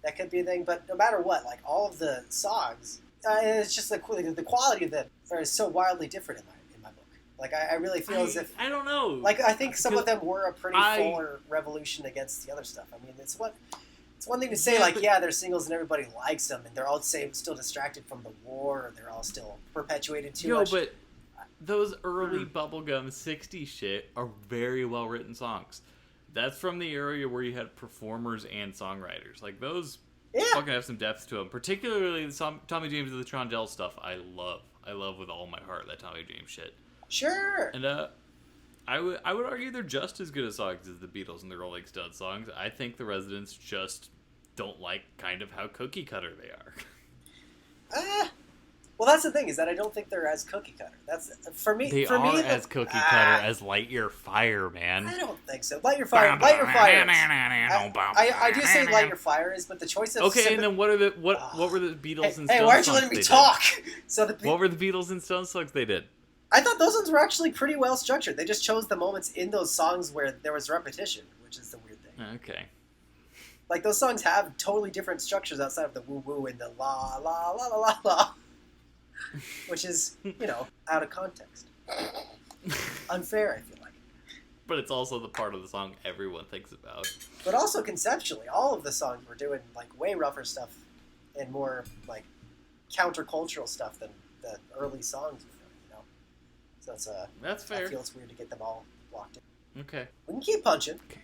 That could be a thing, but no matter what, like all of the songs, it's just the quality of them is so wildly different in my book. Like I really feel as if I don't know. Like I think some of them were a pretty fuller revolution against the other stuff. I mean, it's one thing to say they're singles and everybody likes them and they're all still distracted from the war or they're all still perpetuated too much. But those early bubblegum 60s shit are very well written songs. That's from the area where you had performers and songwriters. Like those fucking have some depth to them. Particularly the Tommy James and the Trondell stuff. I love with all my heart that Tommy James shit. Sure. And I would argue they're just as good as songs as the Beatles and the Rolling Stones songs. I think the Residents just don't like kind of how cookie cutter they are. Well, that's the thing is that I don't think they're as cookie cutter. That's for me. They are as cookie cutter as Light Your Fire, man. I don't think so. Light Your Fire. I do say Light Your Fire is, but the choice of and then what were the Beatles and Stones? Hey, why aren't you letting me talk? What were the Beatles and Stones songs they did? I thought those ones were actually pretty well structured. They just chose the moments in those songs where there was repetition, which is the weird thing. Okay. Like those songs have totally different structures outside of the woo woo and the la la la la la la, which is out of context. Unfair, I feel like. But it's also the part of the song everyone thinks about. But also conceptually, all of the songs were doing like way rougher stuff and more like countercultural stuff than the early songs were doing. So that's fair. I feel it's weird to get them all blocked in. Okay. We can keep punching. Okay.